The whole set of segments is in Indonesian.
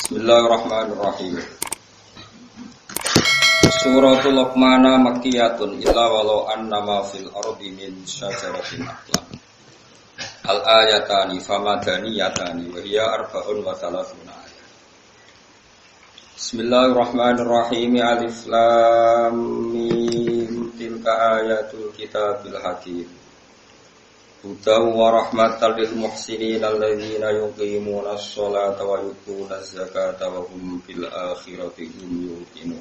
Bismillahirrahmanirrahim. Suratul Luqman makkiyatun illa walau annama fil ardi min syajaratin aqlam. Al-ayatani famadaniyatani wa hiya arba'un wa thalathuna ayat. Bismillahirrahmanirrahim. Alif lam mim. Tilka ayatul kitabil hakim. Hudaw wa rahmatan lil muhsinin alladzina yuqimuna as-sholata wa yu'tuna az-zakata wa hum bil akhirati hum yuqinun.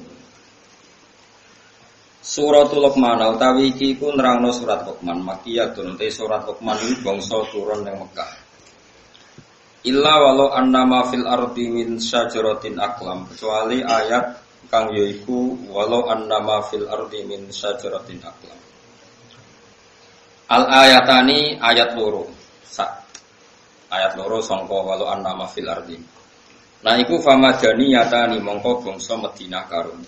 Suratul Luqman utawi iki iku nerangno surat Luqman makkiyatun te surat Luqman iki bangsa turun ning Mekah. Illa walau annama fil ardi min syajaratin aqlam, kecuali ayat kang yaiku walau annama fil ardi min syajaratin aqlam. Al-ayatani ayat loro. Ayat loro sangka walau annama fil ardi. Nah iku famadaniyatani mongko bangsa Madinah karun.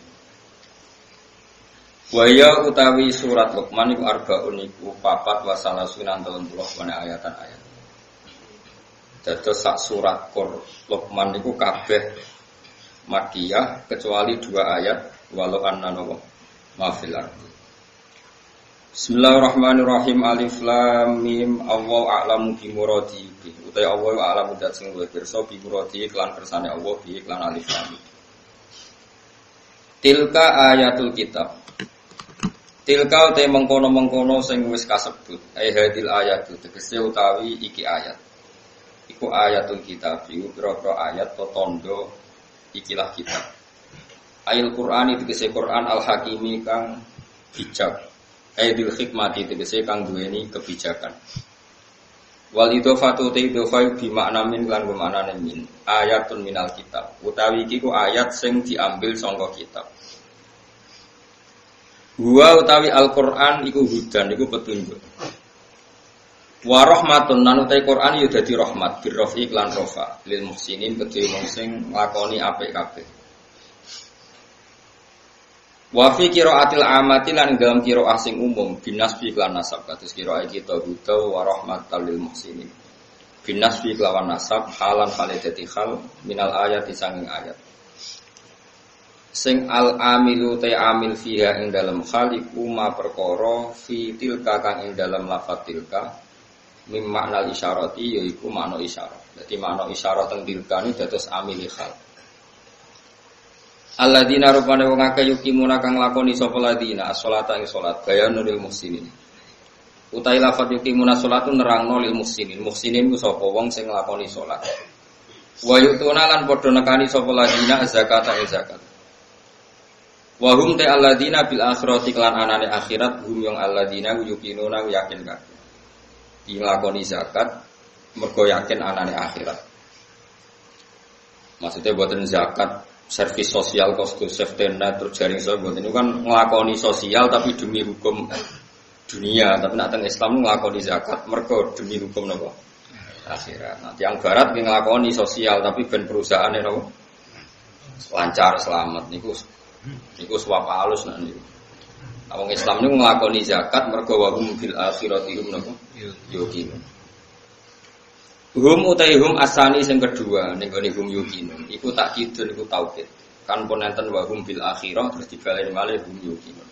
Waya utawi surat Luqman iku arbaun iku papat wasala sunan 30 wana ayatan-ayat. Dados sak surat Luqman iku kabeh Makkiyah kecuali 2 ayat walau annama fil ardi. Bismillahirrahmanirrahim. Alif lam mim. Allahu a'lamu bi muradihi. Utai Allahu a'lamu dat sing luwih pirsa bi muradihi kelan kersane Allah bi iklan alif lam. Tilka ayatul kitab. Tilka utai mengkono-mengkono sing wis kasebut. Ai hadil ayatu tegese utawi iki ayat. Iku ayatul kitab. Iku pira-pira ayat to tondo ikilah kitab. Ayat Qur'an tegese Qur'an al-Hakimi kang bijak. Aidil hikmati tegese kang duweni kebijakan. Wal idhofatu te idhofai bi makna min lan bermakna min. Ayatun minal kitab. Utawi iki ku ayat sing diambil saka kitab. Wa utawi Al-Qur'an iku hudan iku petunjuk. Wa rahmatun lan utawi Qur'an ya dadi rahmat birrafi lan rafa lil muhsinin kedhe wong sing nglakoni apik kabeh. Wa fi qiraatil amati lan dalam qiraah sing umum binasbi lan nasab kados qiraah kita hudaw wa rahmatal lil muhsinin. Binasbi lawan nasab halan halidati hal minal ayati sanging ayat. Sing al amilu ta amil fiha ing dalam khaliqu ma perkara fi tilka kang ing dalam lafaz tilka mim makna isyarati yaiku makna isyarat. Dadi makna isyarat teng tilka ni dados amil khal. Alladzina rupane wong akeh yukimuna kang lakoni sapa ladina as-sholata ing salat bayanul muhsinin. Utai lafadz yukimuna salatun nerangno lil muhsinin. Muhsinin ku sapa wong sing nglakoni salat. Wa yutuna lan padha nekani sapa ladina zakata ing zakat. Wa hum ta alladzina bil akhirati lan anane akhirat hum yang alladzina yuqinuna yakin kabeh. Dilakoni zakat mergo yakin anane akhirat. Maksudnya boten zakat servis sosial cost safety net terus jaring sosial itu kan ngelakoni sosial tapi demi hukum dunia, tapi nak teng Islam ngelakoni zakat mergo demi hukum nopo akhirat. Nah, yang barat ngelakoni sosial tapi ben perusahaan nopo lancar selamat niku suap halus nah niku. Wong Islam niku ngelakoni zakat mergo wa hum fil akhirati hum nopo yuqinun. Hum utai hum asani sing kedua ning gone hum yuqinun iku takkidun iku taukid kan ponenten wa hum bil akhirah terus dibaleni malih hum yuqinun.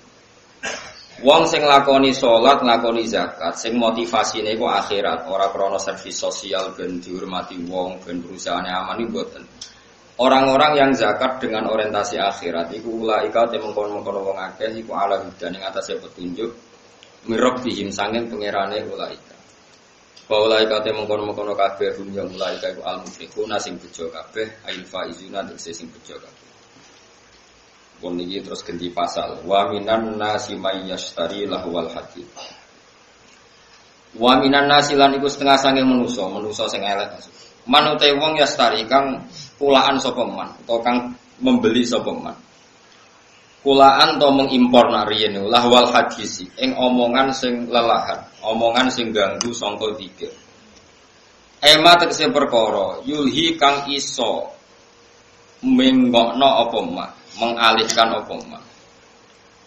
Wong sing lakoni salat lakoni zakat sing motivasine iku akhirat ora krana servis sosial ben dihormati wong ben perusahaane aman iki mboten. Orang-orang yang zakat dengan orientasi akhirat iku ulaika te mengkon-mengkon wong akeh iku ala hudan ing atase petunjuk mirab bihim sanging pangerane ulaika. Baulai kate mengkono-mengkono kabeh dunya mulai kaya al-muflihuna sing bejo kabeh ail faizuna sing bejo kabeh. Pun iki terus ganti pasal wa minan nasi may yashtari lahwal hadith. Wa minan nasi lan iku setengah sange manusa sing elek. Manute wong yastari kang kulaan sapa man utawa kang membeli sapa man. Kulaan to mengimpor nariyen lahwal hadisi ing omongan sing lelahan, omongan sing ganggu sangka dikir. Ema tegese perkara yulhi kang iso menggokno apa mak, mengalihkan apa mak.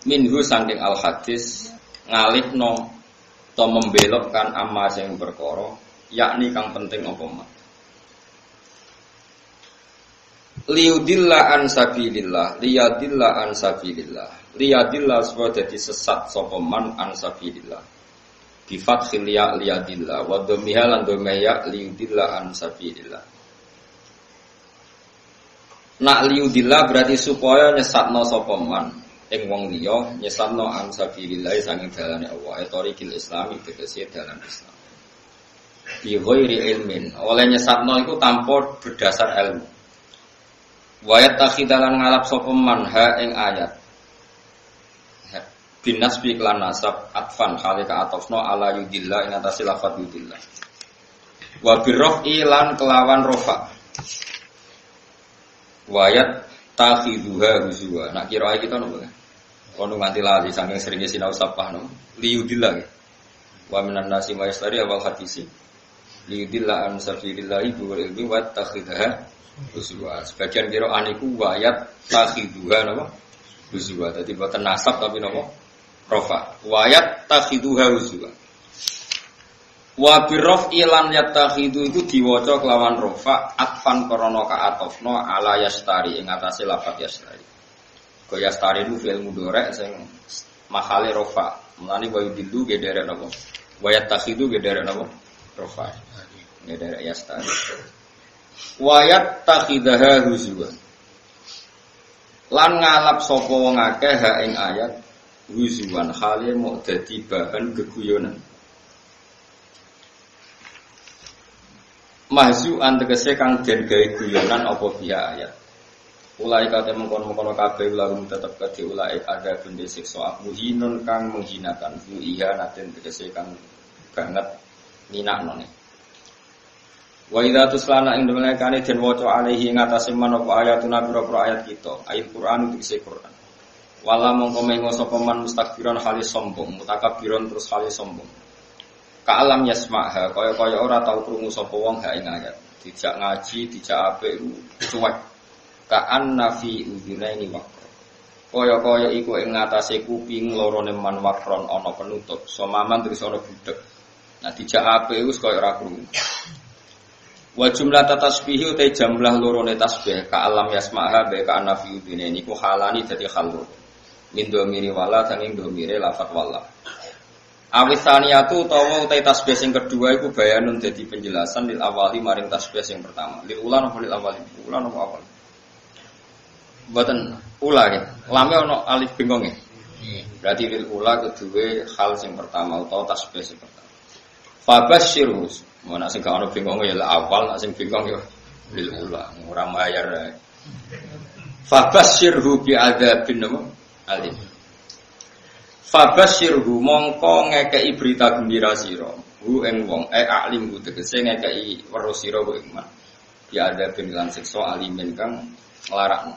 Minhu saking al hadis ngalihno to membelokkan amma sing perkara yakni kang penting apa mak. Liyudilla an sabilillah, liyadilla an sabilillah. Liyadilla supaya dadi sesat sapa man an sabilillah. Bi fathil ya liyadilla wa dhammiha lan dhammaya liyudilla an sabilillah. Nak liyudilla berarti supaya nyesatno sapa man ing wong liya, nyesatno an sabilillah sanging dalane Allah, etorikil islami tegese dalan Islam. Bi ghairi ilmin, oleh nyesatno iku tanpa berdasar ilmu. Wayat takhidalan ngalap sapa man ha ing ayat. Binas bi klan nasab atfan khalika atofno ala yudillah ing atase lafaz yudillah. Wa birrafi lan kelawan rofa. Wayat takhiduha huzwa. Nak kira iki to nopo? Ono nganti lali saking seringe sinau sapah no. Liyudillah. Wa minan nasi mayastari awal hadisi. Liyudillah an sabilillah bi ilmi wa takhidha huzwa. Sebagian kira aniku wayat takhiduha napa? Huzwa. Dadi boten nasab tapi napa? Rofa. Wayat takhiduha huzwa. Wa birraf ilan yatakhidu itu diwaca kelawan rofa atfan krana kaatofno ala yastari ing atase lafaz yastari. Go yastari itu fi'il mudhari sing mahale rofa. Mulane wa yudillu ge derek napa? Wayat takhidu ge derek napa? Rofa. Ge derek yastari. Wayat takhidaha huzwa. Lan ngalap sapa wong akeh ha ing ayat huzwan khale mok dadi bahan geguyonan. Mahzu antegese kang den gawe guyonan apa biya ayat. Ulai kate mengkon-mengkon kabeh ulahum tetep kedhe ulai ada bende siksa muhinun kang menghinakan fu iya naten tegese kang banget ninaknone. Wa idza tuslana ing dalekane den waca alaihi ing atase manapa ayatuna pira-pira ayat kita, ayat Quran tegese Quran. Wala mongko mengo sapa man mustakbiran halis sombong, mutakabbiron terus halis sombong. Ka alam yasma'ha kaya-kaya ora tau krungu sapa wong ha ing ayat. Dijak ngaji, dijak apik cuek. Ka annafi udhinaini waqra. Kaya-kaya iku ing ngatasé kuping lorone man waqron ana penutup. Somaman terus ana budhek. Nah dijak apik wis kaya ora krungu. Wa jumlah tasbihi utai jumlah lorone tasbih ka alam yasma'ha be ka annafi udhinaini ku halani dadi khalur. Min domiri wala sanging domire lafat wala. Awisaniyatu utawa utai tasbih sing kedua iku bayanun dadi penjelasan lil awali maring tasbih sing pertama. Lil ula napa lil awali? Ula napa awal? Mboten ula ya. Lame ana alif bengong ya. Berarti lil ula kedue hal sing pertama utawa tasbih sing pertama. Fabasyirus. Mana sing gak ana bengong ya awal, nek sing bengong ya lil ula, ora mayar. Fabasyirhu bi adzabin alim. Fabasyirhu mongko ngekei berita gembira sira hu ing wong alim hu tegese ngekei weruh sira ku iman ya ada lan siksa alimin kang nglarakno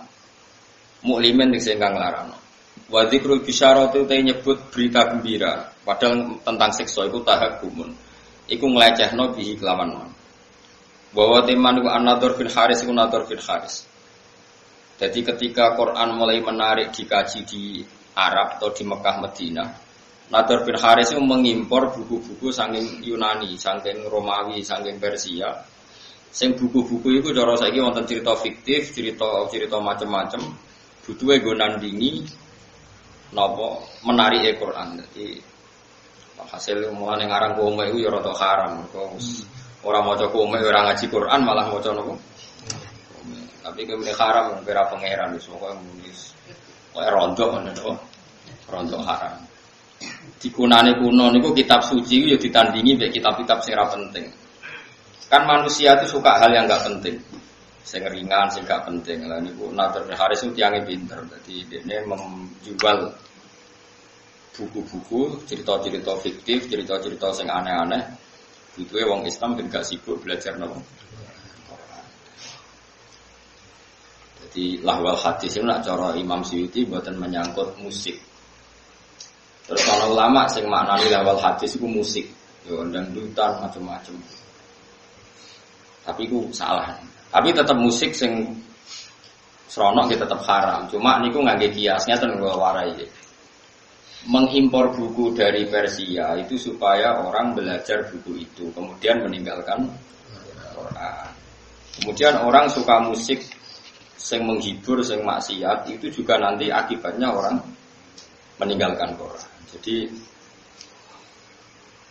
muklimin tegese kang nglarakno wa dzikrul bisyarati te nyebut berita gembira padahal tentang siksa iku tahakumun iku nglecehno bihi kelawan bahwa teman iku an-nadhar fil haris iku nadhar fil haris. Jadi ketika Quran mulai menarik dikaji di Arab atau di Mekah Madinah, Nadhar bin Haris itu mengimpor buku-buku saking Yunani, saking Romawi, saking Persia. Sing buku-buku itu cara saiki wonten cerita fiktif, cerita macam-macam. Butuhe nggo nandingi napa menarike Quran. Jadi hasil mulane ngarang komik iku ya rada haram. Ora maca komik ora ngaji Quran malah maca napa? Tapi komik haram ora pangeran wis pokoke nulis. Kayak rontok ngono rontok haram. Dikunane kuno niku kitab suci ya ditandingi mek kitab-kitab sing ora penting. Kan manusia itu suka hal yang enggak penting. Sing ringan, sing enggak penting. Lah niku Nadhar bin Haris itu tiange pinter. Dadi dene menjual buku-buku, cerita-cerita fiktif, cerita-cerita sing aneh-aneh. Butuhe wong Islam ben gak sibuk belajar napa. Di lahwal hadis itu nak cara Imam Suyuti buatan menyangkut musik. Terus kalau ulama sing maknani lahwal hadis itu musik, yo dangdutan macam-macam. Tapi itu salah. Tapi tetap musik sing seronok ya tetap haram. Cuma niku ngangge kiasnya ten warai. Mengimpor buku dari Persia itu supaya orang belajar buku itu, kemudian meninggalkan Quran. Kemudian orang suka musik sing menghibur, sing maksiat itu juga nanti akibatnya orang meninggalkan Quran. Jadi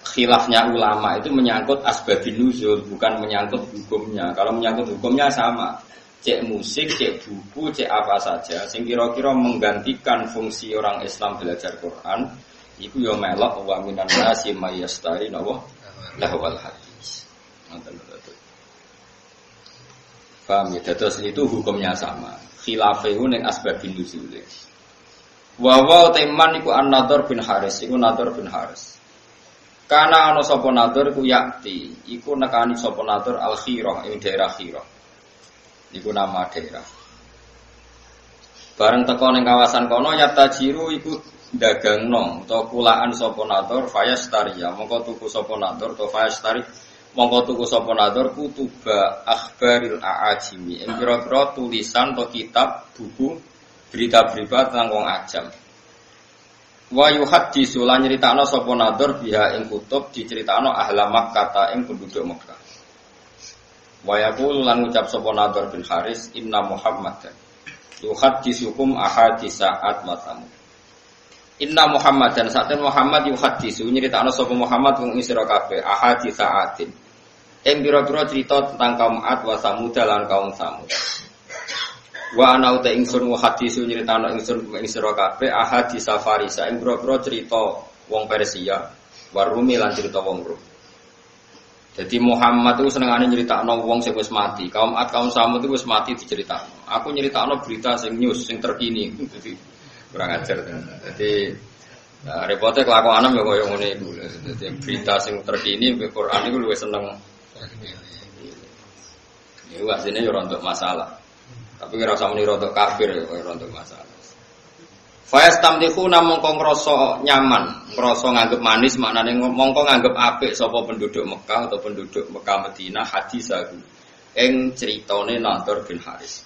khilafnya ulama itu menyangkut asbabun nuzul, bukan menyangkut hukumnya. Kalau menyangkut hukumnya sama. Cek musik, cek buku, cek apa saja sing kira-kira menggantikan fungsi orang Islam belajar Quran, iku yo melok wa minan nasi may yastari nawa lahwal hadis. Paham ya? Terus itu hukumnya sama. Khilafahu ning asbabun nuzul. Wa wa teman iku An-Nadhr bin Haris, iku Nadhr bin Haris. Kana ana sapa Nadhr ku yakti, iku nekani sapa Nadhr Al-Khirah ing daerah Khirah. Iku nama daerah. Bareng teko ning kawasan kono yatajiru iku dagangno utawa kulaan sapa Nadhr fayastariya, mongko tuku sapa Nadhr utawa fayastari mongko tuku sapa Nadhr kutuba akhbaril aajimi. Ing pira-pira tulisan atau kitab buku berita-berita tentang wong ajam. Wa yuhaddisu lan nyritakno sapa Nadhr biha ing kutub diceritakno ahla Makkah ing penduduk Makkah. Wa yaqulu lan ngucap sapa Nadhr bin Haris inna Muhammadan yuhaddisukum ahaditsa'at wa tamu. Inna Muhammadan saten Muhammad yuhaddisu nyritakno sapa Muhammad wong sira kabeh ahaditsa'atin. Ing pira-pira cerita tentang kaum Ad wa Samud lan kaum Samud. Wa ana uta ingsun hadisu nyritakno ingsun ing sira kabeh ahaditsa Farisa ing pira-pira cerita wong Persia warumi lan cerita wong Rum. Jadi Muhammad itu senengane nyeritakno wong sing wis mati. Kaum Ad kaum Samud itu wis mati diceritakno. Aku nyeritakno berita sing news sing terkini. Jadi kurang ajar. Jadi repotnya kelakuan ya koyo ngene iku. Jadi berita sing terkini be Quran iku luwih seneng. Ya asline yo rontok masalah. Tapi ora usah muni rontok kafir ya koyo rontok masalah. Fayastamtikhuna mongko ngrasa nyaman, ngrasa nganggep manis, maknane mongko nganggep apik sapa penduduk Mekah atau penduduk Mekah Madinah hadisaku. Ing critane Nadhr bin Haris.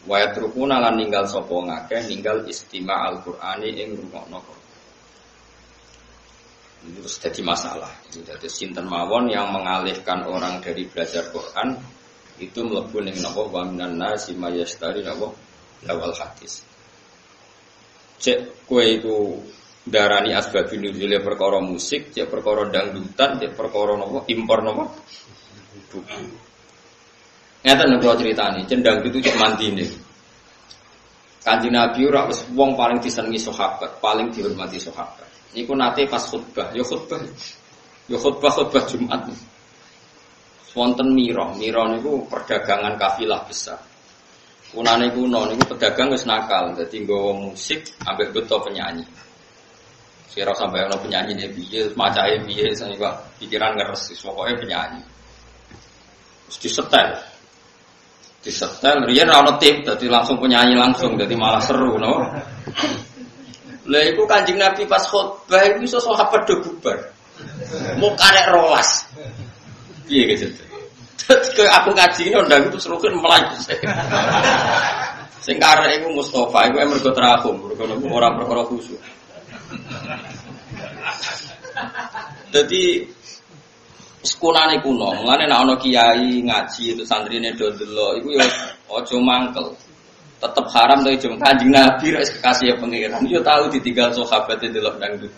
Wa yatrukuna lan ninggal sapa ngakeh ninggal istima' al-Qur'ani ing rungokno. Itu terus jadi masalah. Jadi sinten mawon yang mengalihkan orang dari belajar Quran itu mlebu ning napa wa minan nasi mayastari napa lawal hadis. Cek kue itu darani asbabun nuzule perkara musik, cek perkara dangdutan, cek perkara napa impor napa buku. Ngeten kula critani, cendang itu cek mantine. Kanjeng Nabi ora wis wong paling disenengi sahabat, paling dihormati sahabat. Niku nate pas khutbah, ya khutbah Jumat. Wonten mira niku perdagangan kafilah besar. Kunane kuno niku pedagang wis nakal, dadi nggawa musik ambek beto penyanyi. Sira sampai ono penyanyi ne piye, macahe piye, saiki pikiran ngeres, pokoke penyanyi. Terus disetel. Disetel riyen ora ono tip, dadi langsung penyanyi langsung, dadi malah seru, no. Lah iku Kanjeng Nabi pas khutbah iku iso sahabat do bubar. Mau karek rolas. Piye gitu. Aku ngaji ini ndang itu serukin melayu. Sing karek iku Mustofa iku mergo terakum, mergo ora perkara khusyuk. Dadi sekolahane kuno, mulane nek ana kiai ngaji itu santrine do delok iku ya aja mangkel. Tetep haram to jeng Kanjeng Nabi rek kekasih pengiran. Yo tahu ditinggal sahabat delok dangdut.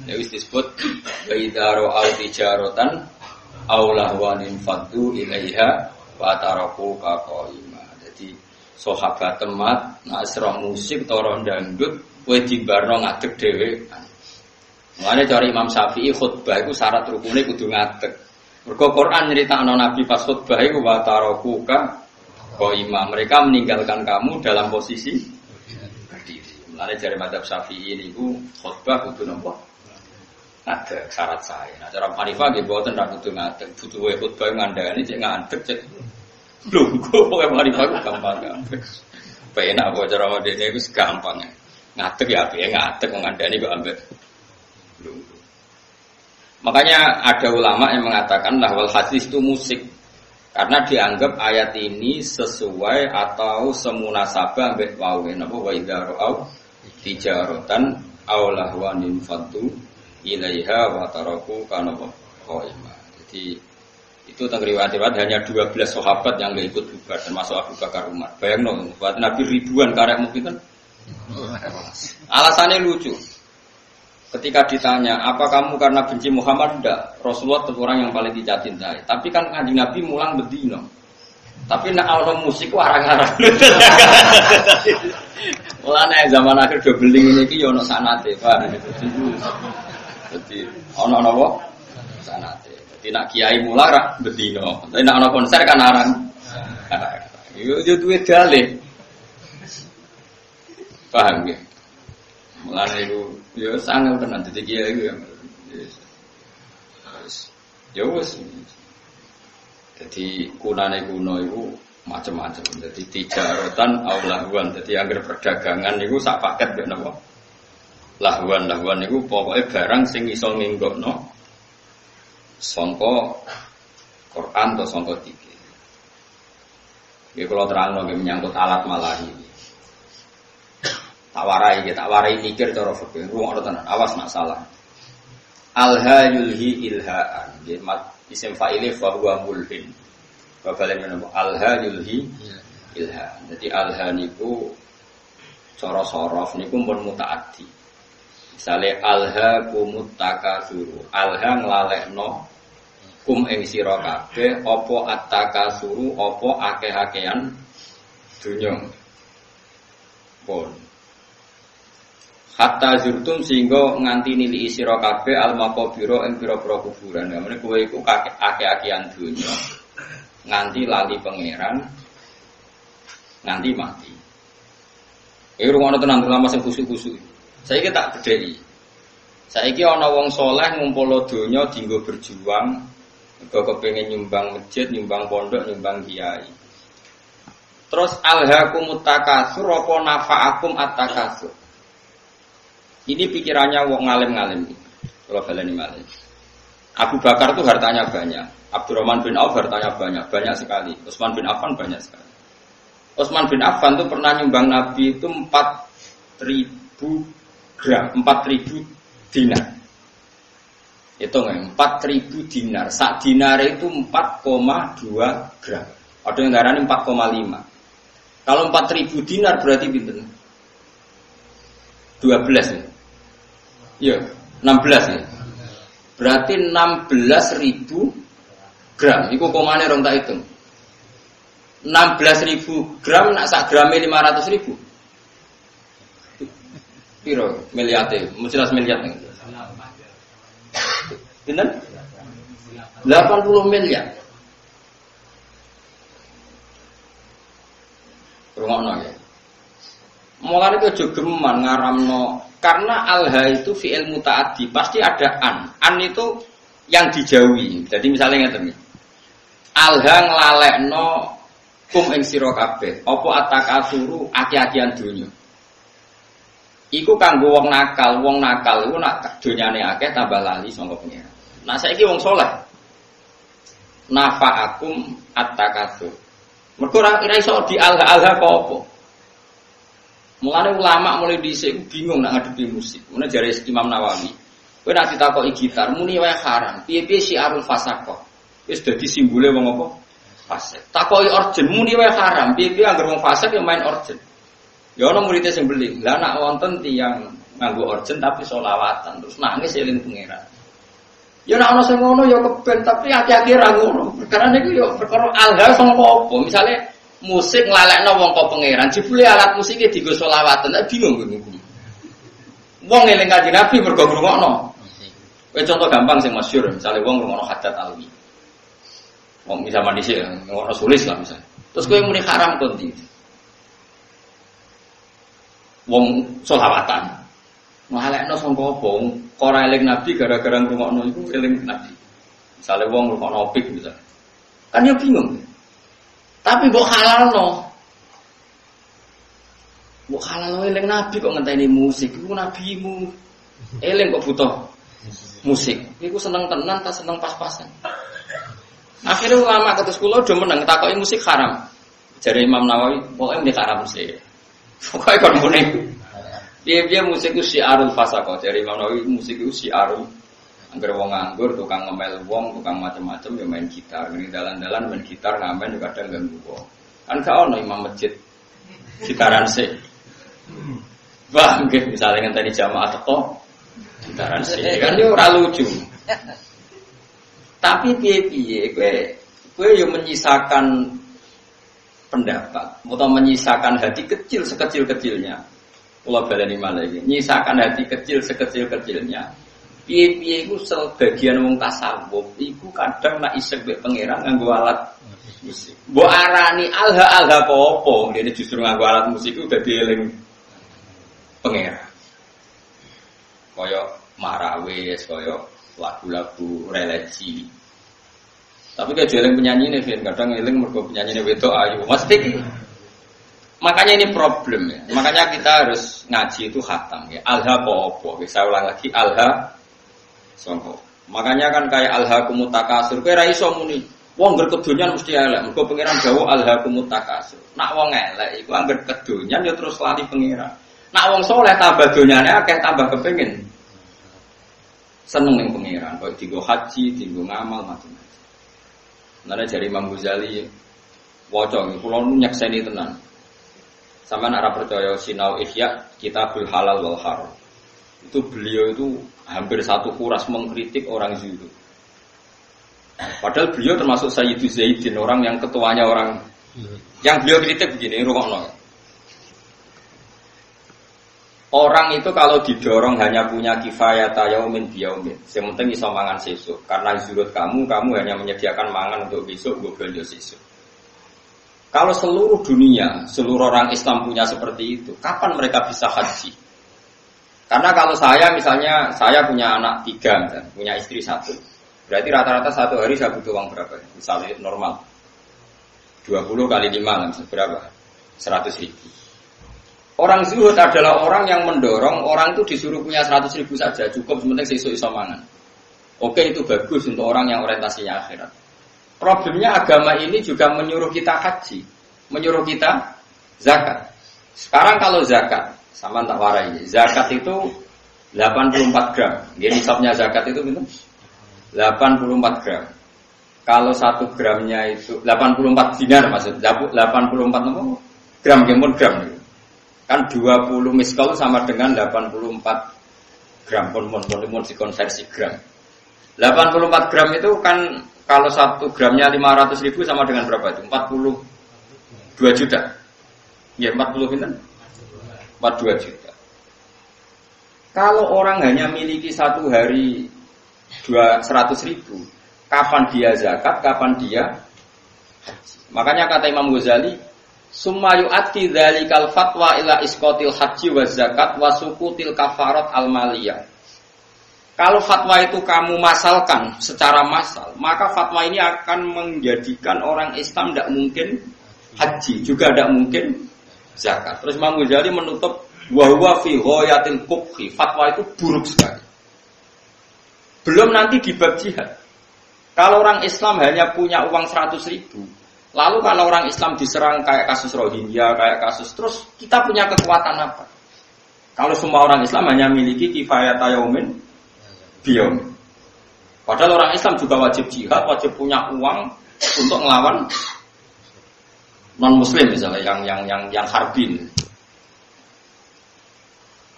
Ya wis disebut baidaro al-tijaratan aulah wanin fadu ilaiha wa taraku qaima. Jadi sahabat temat nek sira musik utawa dangdut kowe dibarno ngadeg dhewe. Mulane cara Imam Syafi'i khutbah iku syarat rukune kudu ngadeg. Mergo Quran nyritakno Nabi pas khutbah iku wa taraku qaima. Mereka meninggalkan kamu dalam posisi berdiri. Mulane jare madzhab Syafi'i niku khutbah kudu napa? Ada syarat saya. Nah, cara Hanifah nggih mboten ra kudu ngadeg, butuhe khutbah ngandhani cek ngadeg cek. Lho, kok Hanifah ku gampang. Penak apa cara modene iku gampang. Ngadeg ya piye ngadeg ngandhani kok ambek. Makanya ada ulama yang mengatakan lahwal hadis itu musik. Karena dianggap ayat ini sesuai atau semunasabah ambek wae napa wa idza ra'au tijaratan aw lahwanin fatu ilaiha wa taraku kana qaima. Jadi Itu riwayat hanya 12 sahabat yang nggak ikut bubar termasuk Abu Bakar Umar. Bayangno, buat Nabi ribuan karek mungkin. Alasannya lucu. Ketika ditanya, apa kamu karena benci Muhammad? Enggak. Rasulullah itu orang yang paling dicintai. Tapi kan Kanjeng Nabi mulang bedino. Tapi nak ana musik warang-arang. Mulane zaman akhir do beling ini iki yo ana sanate, Pak. Dadi ana napa? Sanate. Dadi nak kiai mulang ra bedino. Tapi nak ana konser kan arang. Yo duwe dalih. Paham nggih? Mulane iku ya sangat tenan dadi kiai iku ya. Ya wis. Jadi kunane kuno itu macam-macam. Jadi tijaratan au lahwan. Jadi anggar perdagangan itu sak paket mbek napa? Lahwan itu pokoknya barang sing iso nginggokno sangka Quran atau sangka fikih. Iki kula terangno nggih menyangkut alat malahi. Tak warai mikir cara fikih. Rungokno tenan, awas nak salah. Alha yulhi ilhaan. Nggih isim fa'ile fa huwa mulhin. Babalen menapa alha yulhi ilha. Jadi alha niku cara sorof niku pun mutaaddi. Misale alha kumut takasuru. Alha nglalekno kum ing sira kabeh apa attakasuru apa akeh-akehan dunya. Pun hatta zurtum sehingga nganti nili sira kabeh al maqabira ing pira-pira kuburan. Namane kowe iku akeh-akehan donya nganti lali pangeran nganti mati. Iki rumono tenan terutama sing khusuk-khusuk. Saiki tak bedheki. Saiki ana wong saleh ngumpul donya dienggo berjuang, mergo kepengin nyumbang masjid, nyumbang pondok, nyumbang kiai. Terus alhaakumut takasur apa nafa'akum at-takasur. Ini pikirannya wong ngalim-ngalim. Kalau baleni malih. Abu Bakar itu hartanya banyak. Abdurrahman bin Auf hartanya banyak, banyak sekali. Utsman bin Affan banyak sekali. Utsman bin Affan itu pernah nyumbang Nabi itu 4.000 gram, 4.000 dinar. Hitung ya, 4.000 dinar. Sak dinar itu 4,2 gram. Ada yang darahnya 4,5. Kalau 4.000 dinar berarti pinten? 12 ya. Iya, 16 ya. Berarti 16.000 gram. Iku komane rong tak hitung. 16.000 gram nak sak grame 500.000. Piro miliate? Mesti 1 miliar nih. Pinten? 80 miliar. Rungokno ya. Mulane aja geman ngaramno karena alha itu fi'il mutaaddi, pasti ada an. An itu yang dijauhi. Jadi misalnya ngeten iki. Alha nglalekno kum ing sira kabeh, apa atakasuru aki-akian donya. Iku kanggo wong nakal iku nak donyane akeh tambah lali sangka pengira. Nah saiki wong saleh nafa'akum at-takasur. Mergo ora iso di alha-alha apa. Mulane ulama mulai dhisik bingung nak ngadepi musik. Mulane jare Imam Nawawi, kowe nek ditakoki gitar muni wae haram. Piye-piye syiarul fasaqah. Wis dadi simbole wong apa? Fasik. Takoki organ muni wae haram. Piye-piye anggere wong fasik ya main organ. Ya ana murid sing beli. Lah nak wonten tiyang nganggo organ tapi selawatan terus nangis eling pangeran. Ya nek ana sing ngono ya keben tapi hati-hati ra ngono. Perkara niku ya perkara alha sangka apa? Misale musik nglalekno wong kok pangeran, jebule alat musike dienggo selawatan, bingung ngono. Wong eling Kanjeng Nabi mergo ngrungokno. Kowe contoh gampang sing masyhur, misale wong ngrungokno hadat alwi. Wong zaman dhisik ngrungokno sulis lah misale. Terus kowe muni haram konti. Wong selawatan. Nglalekno sangka apa? Ora eling Nabi gara-gara ngrungokno iku eling Nabi. Misale wong ngrungokno opik misale. Kan ya bingung. Tapi mbok halalno. Mbok halalno eling Nabi kok ngenteni musik. Iku nabimu. Eling kok butuh musik. Iku seneng tenan ta seneng pas-pasan. Akhirnya ulama kados kula do meneng takoki musik haram. Jare Imam Nawawi, pokoke muni haram sih. Pokoke kon muni. Piye-piye musik ku syiarul fasaqah. Jare Imam Nawawi musik ku syiarul Angger wong nganggur, tukang ngemel wong, tukang macam-macam ya main gitar. Ngene dalan-dalan main gitar ngamen juga kadang ganggu wong. Kan gak ono imam masjid gitaran sih. Wah, nggih misale ngenteni jamaah teko gitaran sih. Kan yo ora lucu. Tapi piye-piye kowe yo menyisakan pendapat atau menyisakan hati kecil sekecil-kecilnya. Kula baleni malih iki. Nyisakan hati kecil sekecil-kecilnya. Piye-piye iku sebagian wong tasawuf iku kadang nak isek mbek pangeran nganggo alat musik. Mbok arani alha-alha apa? Dene justru nganggo alat musik iku dadi eling pangeran. Kaya marawis, kaya lagu-lagu religi. Tapi kayak eling penyanyi ini, kadang eling mergo penyanyi ini wedok ayu. Mesti. Makanya ini problem ya. Makanya kita harus ngaji itu khatam ya. Alha apa? Saya ulang lagi alha songko. Makanya kan kayak alhaakumut takasur. Kowe ra iso muni, wong ngger kedonyan mesti elek. Mergo pangeran dawuh alhaakumut takasur. Nak wong elek iku angger kedonyan ya terus lali pangeran. Nak wong saleh tambah donyane akeh tambah kepengin seneng ning pangeran. Kok dienggo haji, dienggo ngamal macam-macam. Nane jari Imam Ghazali waca kula nyekseni tenan. Sampeyan ora percaya sinau Ihya Kitabul Halal wal Haram. Itu beliau itu hampir satu kuras mengkritik orang zuhud. Padahal beliau termasuk Sayyidu Zaidin, orang yang ketuanya orang yang beliau kritik begini, rungokno. Orang itu kalau didorong hanya punya kifayat yaumin biyaumin. Yang penting iso mangan sesuk. Karena zuhud kamu hanya menyediakan mangan untuk besok, gue belanja sesuk. Kalau seluruh dunia, seluruh orang Islam punya seperti itu, kapan mereka bisa haji? Karena kalau saya misalnya, saya punya anak 3, misalnya, punya istri 1. Berarti rata-rata 1 hari saya butuh uang berapa? Misalnya normal 20 kali 5, misalnya berapa? 100.000. Orang zuhud adalah orang yang mendorong orang itu disuruh punya 100.000 saja, cukup sementing sesuk iso mangan. Oke, itu bagus untuk orang yang orientasinya akhirat. Problemnya agama ini juga menyuruh kita haji, menyuruh kita zakat. Sekarang kalau zakat, sama tak warai. Zakat itu 84 gram. Jadi nisabnya zakat itu betul 84 gram. Kalau 1 gramnya itu 84 dinar maksud. 84 apa? Gram kempun gram. Kan 20 miskal sama dengan 84 gram. Pun dikonversi gram. 84 gram itu kan kalau 1 gramnya 500.000 sama dengan berapa itu? 42 juta. Ya 40 kan? 42 juta. Kalau orang hanya miliki 1 hari 100.000, kapan dia zakat, kapan dia haji? Makanya kata Imam Ghazali, summa yu'ati dzalikal fatwa ila isqatil haji wa zakat wa suqutil kafarat al maliyah. Kalau fatwa itu kamu masalkan secara massal, maka fatwa ini akan menjadikan orang Islam tidak mungkin haji, juga tidak mungkin zakat. Terus Imam Ghazali menutup wa huwa fi ghayatil qubhi, fatwa itu buruk sekali. Belum nanti di bab jihad. Kalau orang Islam hanya punya uang 100.000, lalu kalau orang Islam diserang kayak kasus Rohingya, kayak kasus, terus kita punya kekuatan apa? Kalau semua orang Islam hanya miliki kifayat yaumin biyaumin. Padahal orang Islam juga wajib jihad, wajib punya uang untuk melawan non-muslim misalnya yang harbin.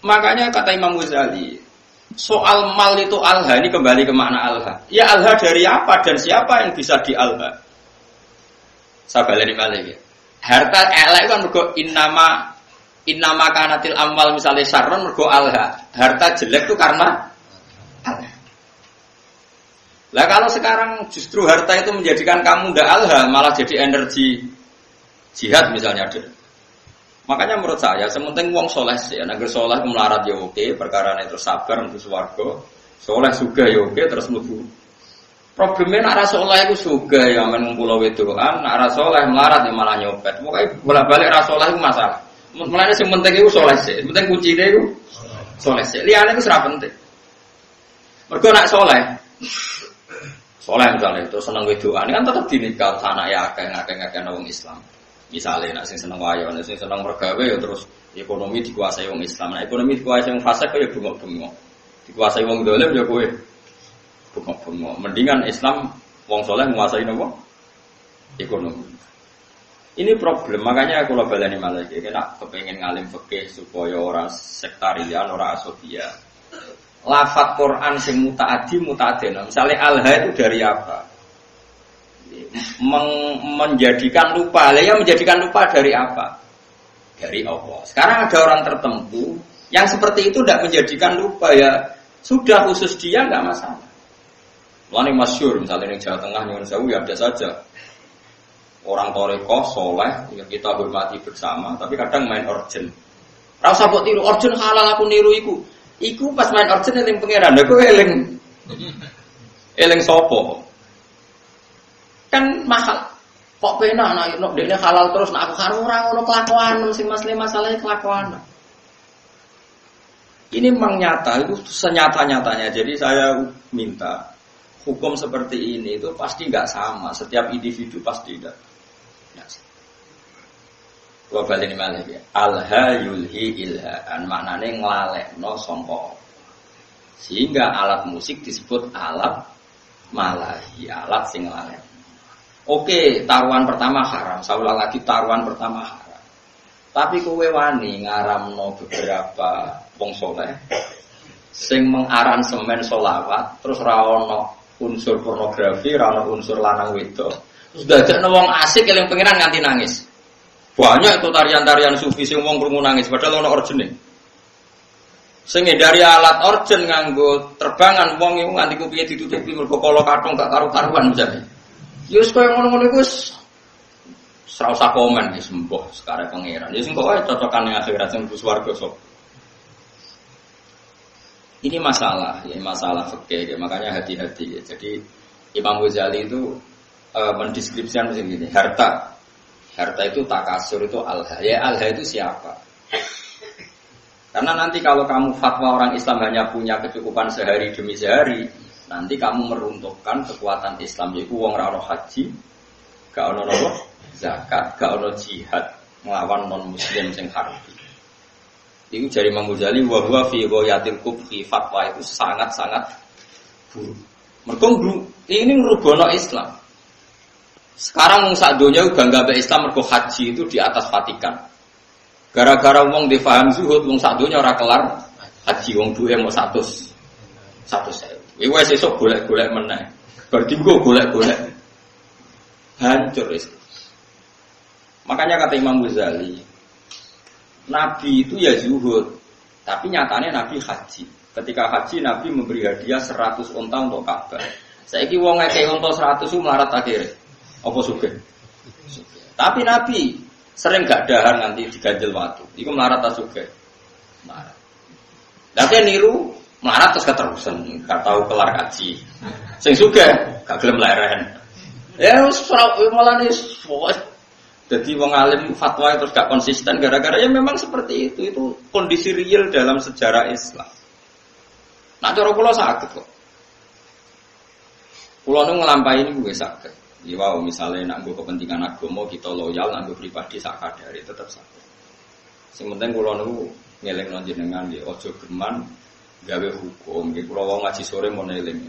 Makanya kata Imam Ghazali, soal mal itu alha, ini kembali ke makna alha. Ya alha dari apa dan siapa yang bisa di alha? Saya baleni malih. Harta elek kan mergo innama kanatil amwal misalnya syarron mergo alha. Harta jelek itu karena alha. Lah kalau sekarang justru harta itu menjadikan kamu ndak alha, malah jadi energi jihad misalnya ada. Makanya menurut saya sementing wong soleh sih, agar soleh melarat ya oke, perkara itu sabar untuk swarga, soleh juga ya oke, terus mlebu. Problemnya nak soleh itu juga ya men ngumpul wedoan, nak soleh melarat ya malah nyopet. Pokoke bolak-balik ra soleh itu masalah. Mulane sing penting iku soleh sih, penting kuncine iku soleh sih. Liyane iku ora penting. Mergo nak soleh misalnya terus seneng wedoan kan tetep dinikah anak ya akeh wong Islam. Misalnya nak sing seneng wayo, nak sing seneng mergawe ya terus ekonomi dikuasai wong Islam. Nah ekonomi dikuasai wong fasik ya bengok-bengok. Dikuasai wong dolim ya kowe bengok-bengok. Mendingan Islam wong soleh menguasai nopo ekonomi. Ini problem, makanya aku baleni malah iki nek kepengin ngalim fikih supaya ora sektarian, ora asofia. Lafaz Quran sing mutaaddi mutaadin. Misalnya alha itu dari apa? Menjadikan lupa. Lah ya menjadikan lupa dari apa? Dari Allah. Sekarang ada orang tertentu yang seperti itu tidak menjadikan lupa ya. Sudah khusus dia enggak masalah. Mulane masyhur misalnya di Jawa Tengah nyuwun sewu ya ada saja. Orang toreko soleh yang kita hormati bersama, tapi kadang main orjen. Rasa kok tiru orjen halal aku niru iku. Iku pas main orjen eling pangeran, aku eling sopo. Kan mahal. Kok penak anak dekne halal terus nek aku karo ora ngono kelakuan sing masalah kelakuan. Ini memang nyata, itu senyata-nyatanya. Jadi saya minta hukum seperti ini itu pasti nggak sama. Setiap individu pasti tidak. Gua balik ini malah ya. Alha yulhi ilhaan maknanya nglalekno sangka. Sehingga alat musik disebut alat malahi, alat sing nglalek. Oke, taruhan pertama haram. Saya ulang lagi taruhan pertama haram. Tapi kowe wani ngaramno beberapa wong saleh sing mengaransemen sholawat terus ra ono unsur pornografi, ra ono unsur lanang wedok. Terus dadekno wong asik eling pengiran nganti nangis. Banyak itu tarian-tarian sufi sing wong krungu nangis padahal ono orjene. Sing dari alat orjen nganggo terbangan wong iku nganti kupiye ditutupi mergo kala kathong gak karu-karuan misalnya. Ya wis koyo ngono-ngono iku wis ora usah komen wis mbah sekare pangeran. Ya sing kok wae cocokan ning akhirat sing swarga sok. Ini masalah, ya masalah fikih, ya, makanya hati-hati. Ya. Jadi Imam Ghazali itu mendeskripsikan begini, harta itu takasur itu alha. Ya alha itu siapa? Karena nanti kalau kamu fatwa orang Islam hanya punya kecukupan sehari demi sehari, nanti kamu meruntuhkan kekuatan Islam. Yaitu wong ra ono haji, gak ono zakat, gak ono jihad melawan non muslim sing harbi. Itu dari Imam Ghazali wa huwa fi ghayatil kubhi, fatwa itu sangat-sangat buruk. Mergo ini ngrubono Islam. Sekarang wong sak donya bangga mbek Islam mergo haji itu di atas Vatikan. Gara-gara wong difaham zuhud wong sak donya ora kelar haji wong duwe mau 100. Iku wis esuk golek-golek meneh. Bar dinggo golek-golek. Hancur Islam. Makanya kata Imam Ghazali, Nabi itu ya zuhud, tapi nyatanya Nabi haji. Ketika haji Nabi memberi hadiah 100 unta untuk Ka'bah. Saiki wong ngekek unta 100 itu melarat akhirnya. Apa sugih? Tapi Nabi sering gak dahar nanti diganjel watu. Iku melarat ta sugih? Melarat. Lah niru melarat terus keterusan, gak tahu kelar haji. Sing sugih gak gelem leren. Ya wis malah wis jadi wong alim fatwa terus gak konsisten gara-gara ya memang seperti itu. Itu kondisi real dalam sejarah Islam. Nah cara kula saged kok. Kula nu nglampahi niku wis saged. Ya wow, misalnya nak nggo kepentingan agama kita loyal, nak nggo pribadi sak kadare tetep saged. Sing penting kula niku ngelingno jenengan nggih aja geman gawe hukum. Nggih kula wong ngaji sore mun eling.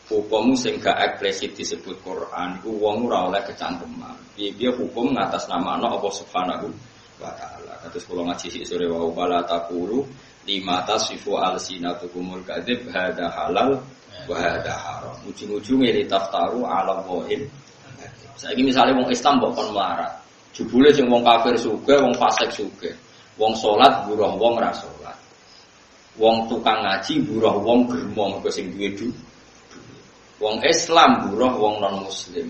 Hukum sing gak eksplisit disebut Quran iku wong ora oleh kecangkeman. Piye hukum ngatas namana Allah Subhanahu wa taala. Kados kula ngaji sik sore wa bala taqulu lima tasifu alsinatukumul kadzib hada halal wa hada haram. Ujung-ujunge li taftaru ala wahid. Saiki misale wong Islam mbok kon melarat. Jebule sing wong kafir sugih, wong fasik sugih. Wong salat buruh wong ra salat. Wong tukang ngaji buruh wong germo mergo sing duwe duit. Wong Islam buruh wong non muslim.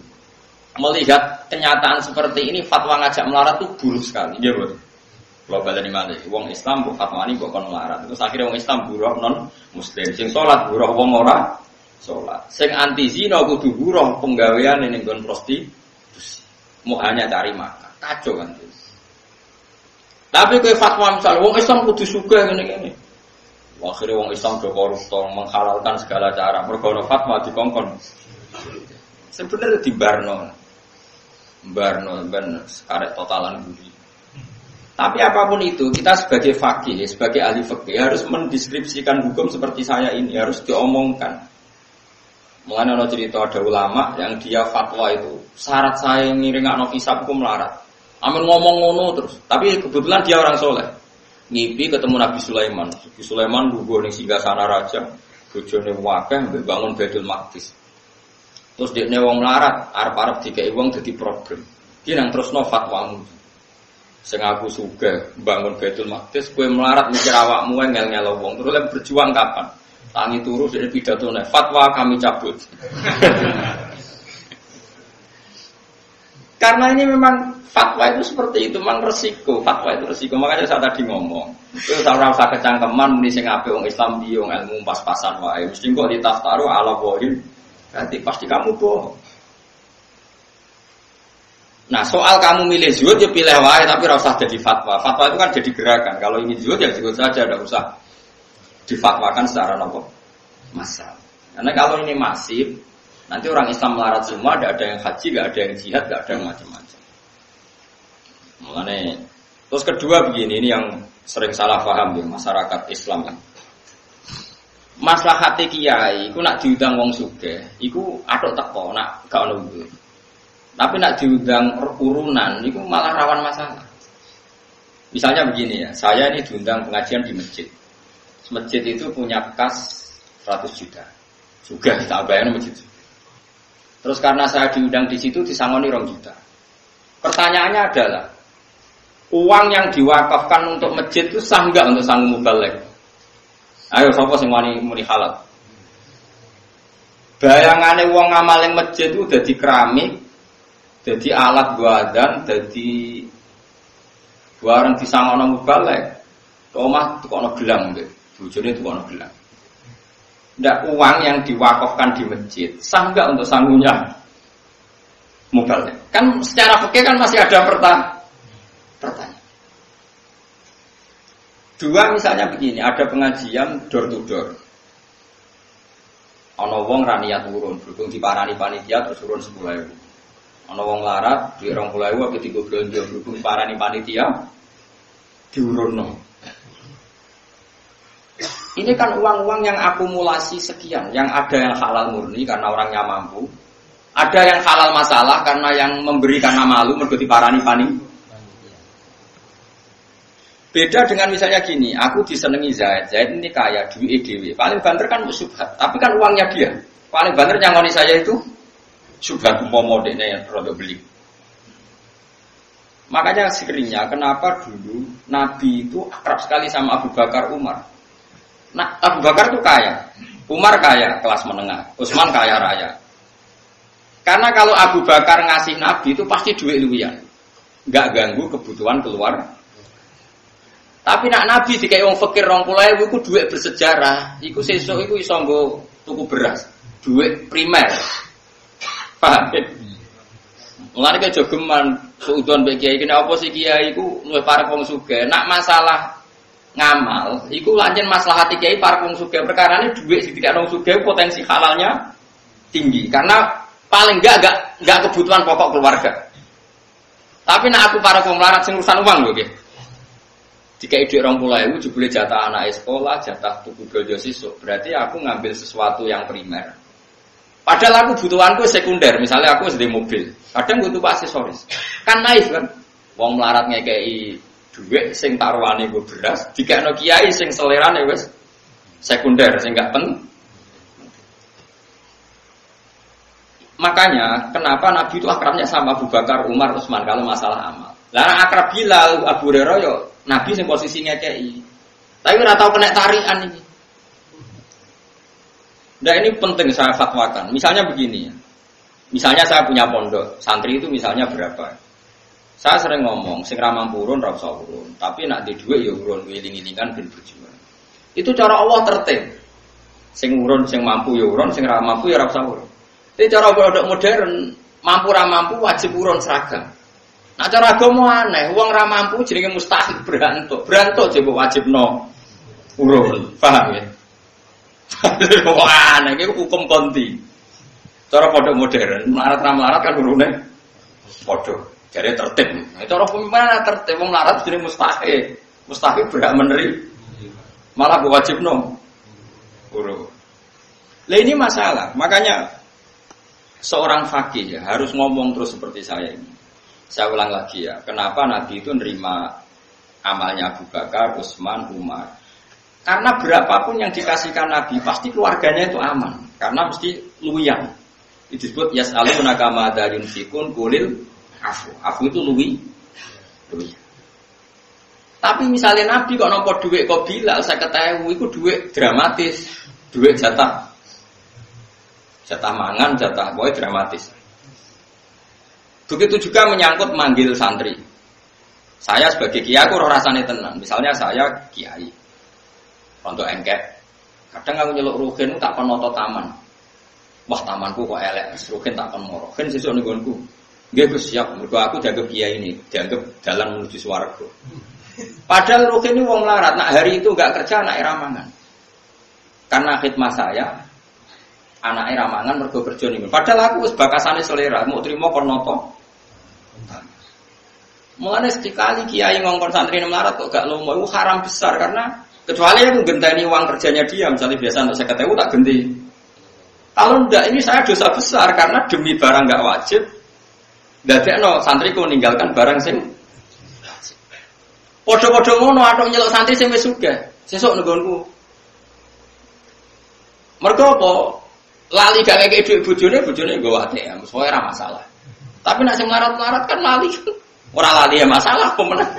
Melihat kenyataan seperti ini fatwa ngajak melarat itu buruk sekali. Iya betul. Kalau baleni malih wong Islam mbok fatwani mbok kon melarat. Terus akhirnya wong Islam buruh non muslim. Sing salat buruh wong ora salat. Sing anti zina kudu buruh penggawean ning nggon prostitusi. Mau hanya cari makan. Kacau kan. Tapi kowe fatwa misal wong Islam kudu sugih ngene-ngene. Akhirnya wong Islam do koruptor menghalalkan segala cara. Mergo fatwa dikongkon. Sebenarnya di Barno ben karek totalan budi. Tapi apapun itu, kita sebagai faqih, sebagai ahli fikih harus mendeskripsikan hukum seperti saya ini, harus diomongkan. Mulanya ada cerita ada ulama yang dia fatwa itu syarat saya ngiringakno hisabku melarat. Amin ngomong ngono terus. Tapi kebetulan dia orang soleh. Ngipi ketemu Nabi Sulaiman. Nabi Sulaiman lugu ning singgasana raja. Bojone wakeh mbek bangun Baitul Maqdis. Terus dekne wong melarat, arep-arep dikeki wong dadi problem. Ki nang terusno fatwamu. Sing aku sugih bangun Baitul Maqdis, kowe melarat mikir awakmu ngel-ngelo wong. Terus lek berjuang kapan? Tangi turu dari pidatone, fatwa kami cabut. Karena ini memang fatwa itu seperti itu, memang resiko. Fatwa itu resiko. Makanya saya tadi ngomong, itu ora usah kecangkeman muni sing apik wong Islam piye wong ilmu pas-pasan wae. Mesti kok ditaftaru ala bohim. Berarti pasti kamu bohong. Nah, soal kamu milih zuhud ya pilih wae tapi ora usah jadi fatwa. Fatwa itu kan jadi gerakan. Kalau ingin zuhud ya zuhud saja, enggak usah difatwakan secara nopo masal. Karena kalau ini masif, nanti orang Islam melarat semua, tidak ada yang haji, tidak ada yang jihad, tidak ada yang macam-macam. Makanya, terus kedua begini, ini yang sering salah paham ya masyarakat Islam. Maslahat kiai, iku nak diundang wong sugih, iku atok teko, nak gak ono udur. Tapi nak diundang urunan, iku malah rawan masalah. Misalnya begini ya, saya ini diundang pengajian di masjid. Masjid itu punya kas 100 juta. Juga tak bayangin masjid. Terus karena saya diundang di situ disangoni 2 juta. Pertanyaannya adalah uang yang diwakafkan untuk masjid itu sah enggak untuk sanggup mubalek? Ayo sapa sing wani muni halal. Bayangane wong ngamal ning masjid itu dadi keramik, dadi alat buatan, dadi barang disangono mubalek. Omah tukono gelang nggih. Bojone tukono gelang. Ndak uang yang diwakafkan di masjid sah enggak untuk sanggupnya mubalek? Kan secara fikih kan masih ada pertanyaan. Dua misalnya begini, ada pengajian door to door. Ana wong ra niat turun, berhubung diparani panitia terus turun 10.000. Ana wong larat duit 20.000 apa digo belanja, berhubung diparani panitia diurunno. Ini kan uang-uang yang akumulasi sekian, yang ada yang halal murni karena orangnya mampu, ada yang halal masalah karena yang memberi karena malu mergo diparani panitia. Beda dengan misalnya gini, aku disenengi Zaid ini kaya, duit dhewe. Paling banter kan syubhat, tapi kan uangnya dia. Paling banter nyangoni saya itu syubhat umpama dekne rada beli. Makanya sekiranya kenapa dulu Nabi itu akrab sekali sama Abu Bakar Umar. Nah, Abu Bakar itu kaya, Umar kaya kelas menengah, Utsman kaya raya. Karena kalau Abu Bakar ngasih Nabi itu pasti duit luwian, nggak ganggu kebutuhan keluar. Tapi nak Nabi dikai wong fakir 20.000 iku duit bersejarah, iku sesuk iku iso nggo tuku beras, duit primer. Paham? Mulane ke jogeman suudon mbek kiai kene apa sih kiai iku luwih parek wong sugih. Nak masalah ngamal, iku lancen maslahat kiai parek wong sugih. Perkarane duit sing dikakno wong sugih potensi halalnya tinggi karena paling enggak kebutuhan pokok keluarga. Tapi nak aku parek wong melarat sing urusan uang lho nggih. Dikai dhuwit 20.000 jebule jatah anak sekolah, jatah tuku belanja sesuk. Berarti aku ngambil sesuatu yang primer. Padahal aku butuhanku sekunder, misalnya aku sedang mobil, kadang butuh aksesoris. Kan naif kan? Wong melarat ngekei duit sing taruhane nggo beras, dikekno kiai sing selerane wis sekunder sing gak penting. Makanya kenapa Nabi itu akrabnya sama Abu Bakar, Umar, Utsman kalau masalah amal. Lah akrab Bilal, Abu Hurairah yo Nabi sing posisi ngekei. Tapi ora tau kena tarikan iki. Nah ini penting saya fatwakan. Misalnya begini ya. Misalnya saya punya pondok, santri itu misalnya berapa? Saya sering ngomong, sing ra mampu urun ra usah urun, tapi nak di dhuwit ya urun wiling-wilingan ben berjuang. Itu cara Allah tertib. Sing urun sing mampu ya urun, sing ra mampu ya ra usah urun. Ini cara pondok modern, mampu ra mampu wajib urun seragam. Nah cara agama aneh, wong ra mampu jenenge mustahil berantuk. Berantuk jek wajibno urun. Paham ya? Wah, ini hukum konti. Cara pondok modern, melarat kan urune podo. Jadi tertib. Cara pemimpin tertib, wong melarat jadi mustahil. Mustahil berhak meneri. Malah wajib no. Urun. Lah ini masalah. Makanya seorang fakih ya harus ngomong terus seperti saya ini. Saya ulang lagi ya, kenapa Nabi itu nerima amalnya Abu Bakar, Utsman, Umar? Karena berapapun yang dikasihkan Nabi, pasti keluarganya itu aman. Karena mesti luyan. Itu disebut yas'alunaka madza yunfikun qulil afu. Afu itu luyan. Tapi misalnya Nabi kok nampa duit kok Bilal 50.000 itu duit dramatis. Duit jatah mangan, jatah boy dramatis. Begitu juga menyangkut manggil santri. Saya sebagai kiai aku rasane tenang. Misalnya saya kiai. Untuk engkek. Kadang aku nyeluk Ruhin tak penoto taman. Wah, tamanku kok elek. Ruhin tak penmoro. Ruhin sesuk ning nggonku. Nggih Gus, siap. Mergo aku dianggap kiai ini, dianggap jalan menuju swarga. Padahal Ruhin ini wong larat. Nak hari itu enggak kerja anak ramangan. Karena khidmah saya anak ramangan mergo kerja ning. Padahal aku wis bakasane selera, mau trimo kon noto. Mulane sekali kiai ngongkon santri melarat kok gak lomo, itu haram besar karena kecuali aku genteni uang kerjanya dia, misalnya biasa untuk 50.000 tak genti. Kalau enggak ini saya dosa besar karena demi barang enggak wajib. Dadekno santriku meninggalkan barang sing padha-padha ngono atok nyeluk santri sing wis sugih. Sesuk nggonku. Mergo apa? Lali gak ngekek dhuwit bojone nggo ATM, soalnya ora masalah. Tapi nek sing melarat-melarat kan lali. Ora lali ya masalah apa meneh.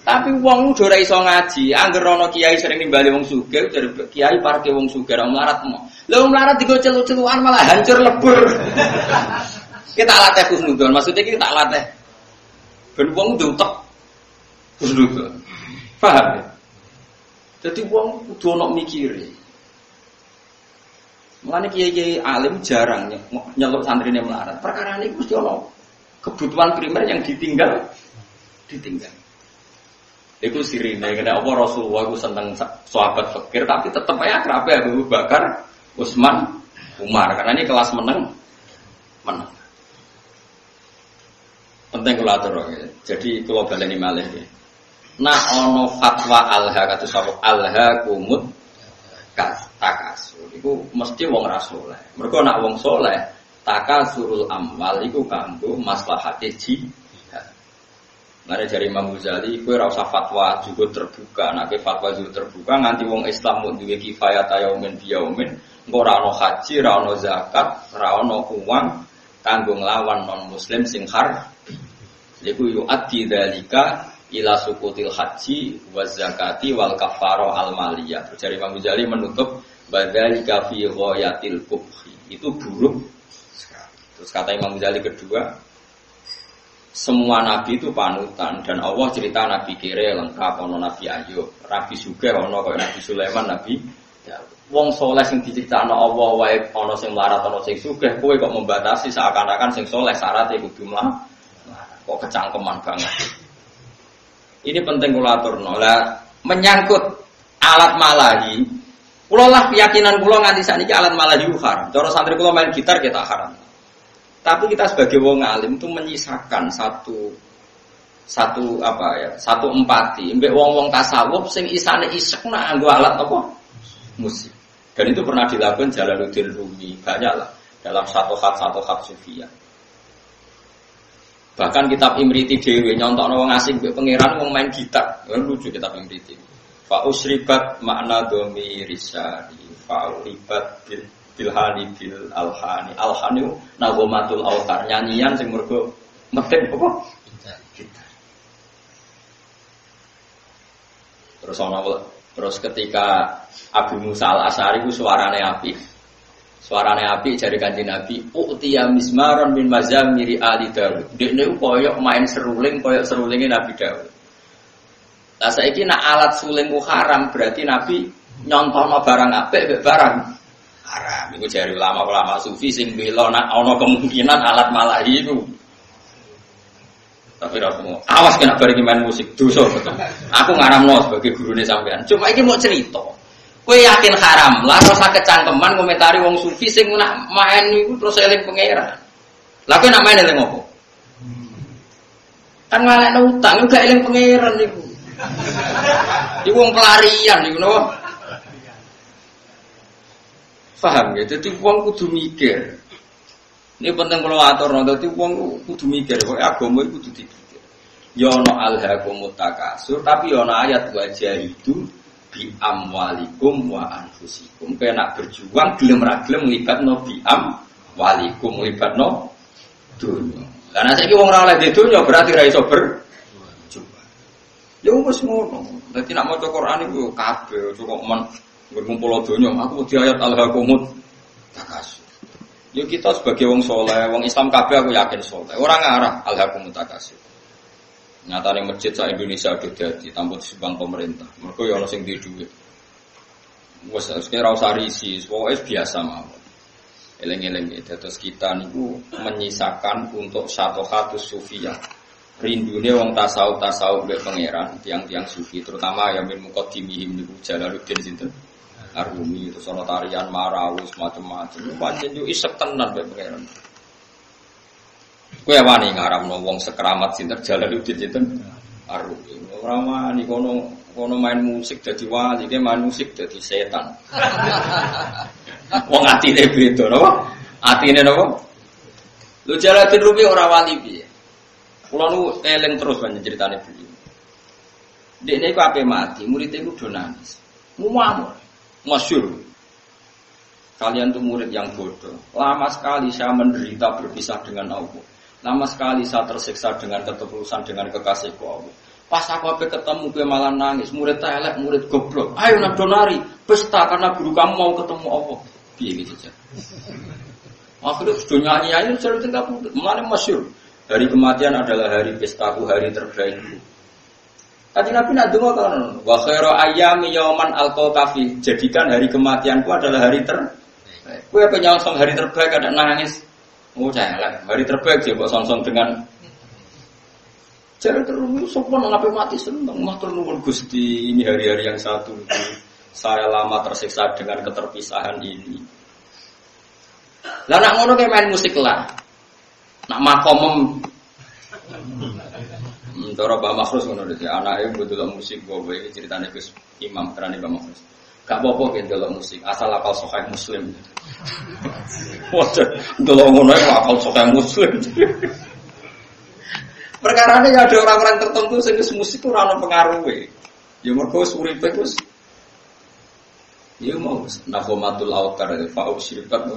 Tapi wong udah ora iso ngaji, angger ana kiai sering nimbali wong sugih, dari kiai parke wong sugih ora melarat mo. Lah wong melarat digo celu-celukan malah hancur lebur. Kita latih husnudzon, maksudnya kita latih ben wong diutek husnudzon. Paham ya? Jadi wong kudu ana mikire. Mulane kiai-kiai alim jarang nyeluk santrine melarat. Perkara niku mesti ana kebutuhan primer yang ditinggal. Iku sirine kena apa Rasulullah iku seneng sahabat fakir tapi tetep ae akrabe Abu Bakar, Utsman, Umar karena ini kelas meneng. Penting kula atur ya. Jadi kula baleni malih ya. Nah ana fatwa alha kados alha kumut takasur. Iku mesti wong ra saleh. Mergo nek wong saleh takasurul amwal iku kanggo maslahate jihad. Mare jari Imam Ghazali kowe ora usah fatwa juga terbuka, nek fatwa juga terbuka nganti wong Islam mung duwe kifayah yaumin biyaumin, engko ora ana haji, ora ana zakat, ora ana uang kanggo nglawan non muslim sing har. Iku yu addi dzalika ila sukutil haji wa zakati wal kafarah al maliyah. Jari Imam Ghazali menutup badzalika fi ghayatil kubhi. Itu buruk. Terus kata Imam Ghazali kedua, semua nabi itu panutan dan Allah cerita nabi kere lengkap, ono nabi Ayub, nabi Sugih, ono kaya nabi Sulaiman, nabi wong soleh sing diciptakno Allah wae ono sing melarat, ono sing sugih, kowe kok membatasi seakan-akan sing soleh syaratnya kudu melarat. Kok kecangkeman banget. Ini penting kula aturno. Lah menyangkut alat malahi, kula lah keyakinan kula nganti sakniki alat malahi haram. Cara santri kula main gitar kita haram. Tapi kita sebagai wong alim itu menyisakan satu empati. Mbek wong-wong tasawuf sing isane isek nak nganggo alat apa? Musik. Dan itu pernah dilakukan Jalaluddin Rumi, banyaklah dalam satu khat sufiyah. Bahkan kitab Imriti dhewe nyontokno wong asing mbek pangeran wong main gitar. Lucu kitab Imriti. Fa usribat makna dhamiri risali, fa uribat bilhani bil alhani nagomatul autar nyanyian sing mergo metik apa gitar. Terus ketika Abu Musa al-Asy'ari ku suarane api jari Kanjeng Nabi utiya mismaron min mazamiri ali Daud. Dekne koyo main seruling koyo serulinge Nabi Daud. Lah saiki nek alat suling ku haram berarti Nabi nyontono barang apik mbek barang haram. Iku jari ulama-ulama sufi sing bela nek ana kemungkinan alat malahi iku. Tapi ra semua. Awas kena bareng main musik dosa betul. Aku ngaramno sebagai gurune sampean. Cuma iki mau cerita. Kowe yakin haram, lah rasa kecangkeman komentari wong sufi sing nak main iku terus eling pangeran. Lah kowe nak main eling opo? Kan ngalekno utang juga eling pangeran niku. Iku wong pelarian niku no. Paham ya? Jadi wong kudu mikir. Ini penting kalau atur, dadi wong kudu mikir, kok agama iku kudu dipikir. Ya ana alhaqumut takasur, tapi ya ana ayat wajah itu bi amwalikum wa anfusikum. Kena berjuang gelem ra gelem nglibatno bi amwalikum nglibatno dunya. Lah nek saiki wong ora oleh di dunya berarti ra iso berjuang. Ya wis ngono. Dadi nek maca Quran iku kabeh kok men ngumpul donya, aku wedi ayat alhaqumut takasur. Ya kita sebagai wong soleh, wong Islam kabeh aku yakin soleh. Orang ngarah alhaqumut takasur. Nyatane masjid sak Indonesia udah dadi tanpa disumbang pemerintah. Mergo ya ana sing duwe dhuwit. Wes ora usah risi, pokoke biasa mawon. Eleng-eleng terus kita niku menyisakan untuk syatohatus sufiyah. Rindune wong tasawuf mbek pangeran, tiang-tiang sufi terutama ya min muqaddimihim niku Jalaluddin sinten Ar-Rumi, terus ana tarian marawis macam-macam. Pancen yo isek tenan mbek pangeran. Kowe wani ngaramno wong sekeramat sinten Jalaluddin sinten Ar-Rumi. Ora wani kono main musik dadi wali, ki main musik dadi setan. Wong atine beda napa? Atine napa? Lho Jalaluddin Rumi ora wali piye? Kula nu eling terus banyak ceritane beliau. Dekne iku ape mati, murid iku do nangis. Muamur, masyhur. Kalian tuh murid yang bodoh. Lama sekali saya menderita berpisah dengan Allah. Lama sekali saya tersiksa dengan ketulusan dengan kekasihku Allah. Pas aku ape ketemu kowe malah nangis, murid elek, murid goblok. Ayo nak donari, pesta karena guru kamu mau ketemu Allah. Piye gitu aja. Akhirnya sudah nyanyi sering tinggal putih. Mana masyhur. Hari kematian adalah hari pestaku, hari terbaikku. Tadi Nabi nak dengar kan, wa khairu ayyami yauman alqafi. Jadikan hari kematianku adalah hari terbaik. Kowe apa nyongsong hari terbaik ada nangis. Oh celek, hari terbaik dia mbok songsong dengan cara terus sopan ngapain mati seneng, matur nuwun Gusti, ini hari-hari yang satu saya lama tersiksa dengan keterpisahan ini. Lah nak ngono kayak main musik lah. Nak makomem cara Mbak Makhrus ngono dadi anake mbok musik gowo iki critane Gus Imam terane Mbak Makhrus. Gak apa-apa ki ndelok musik, asal apal Sahih Muslim. Waduh, ndelok ngono ae apal Sahih Muslim. Perkarane ya ada orang-orang tertentu sing wis musik ora ono pengaruhe. Ya mergo uripe wis ya mau nahomatul autar fa'u syiribat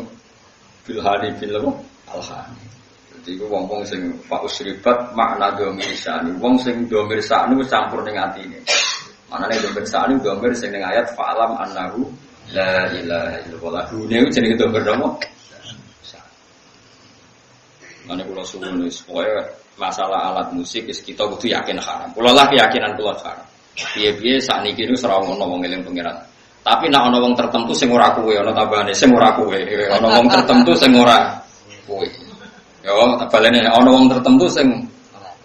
bil hadi bil alhani. Jadi ku wong-wong sing fa'u syiribat makna domir sani. Wong sing domir sani wis campur ning atine. Manane domir sani domir sing ning ayat fa'alam annahu la ilaha illallah. Dune jenenge domir napa? Mane kula suwun wis pokoke masalah alat musik wis kita kudu yakin haram. Kula lah keyakinan kula haram. Piye-piye sakniki niku ora ono wong eling pangeran. Tapi nek ana wong tertentu sing ora kuwe, ana tambahane sing ora kuwe. Ana wong tertentu sing ora kuwe. Yo, balene ana wong tertentu sing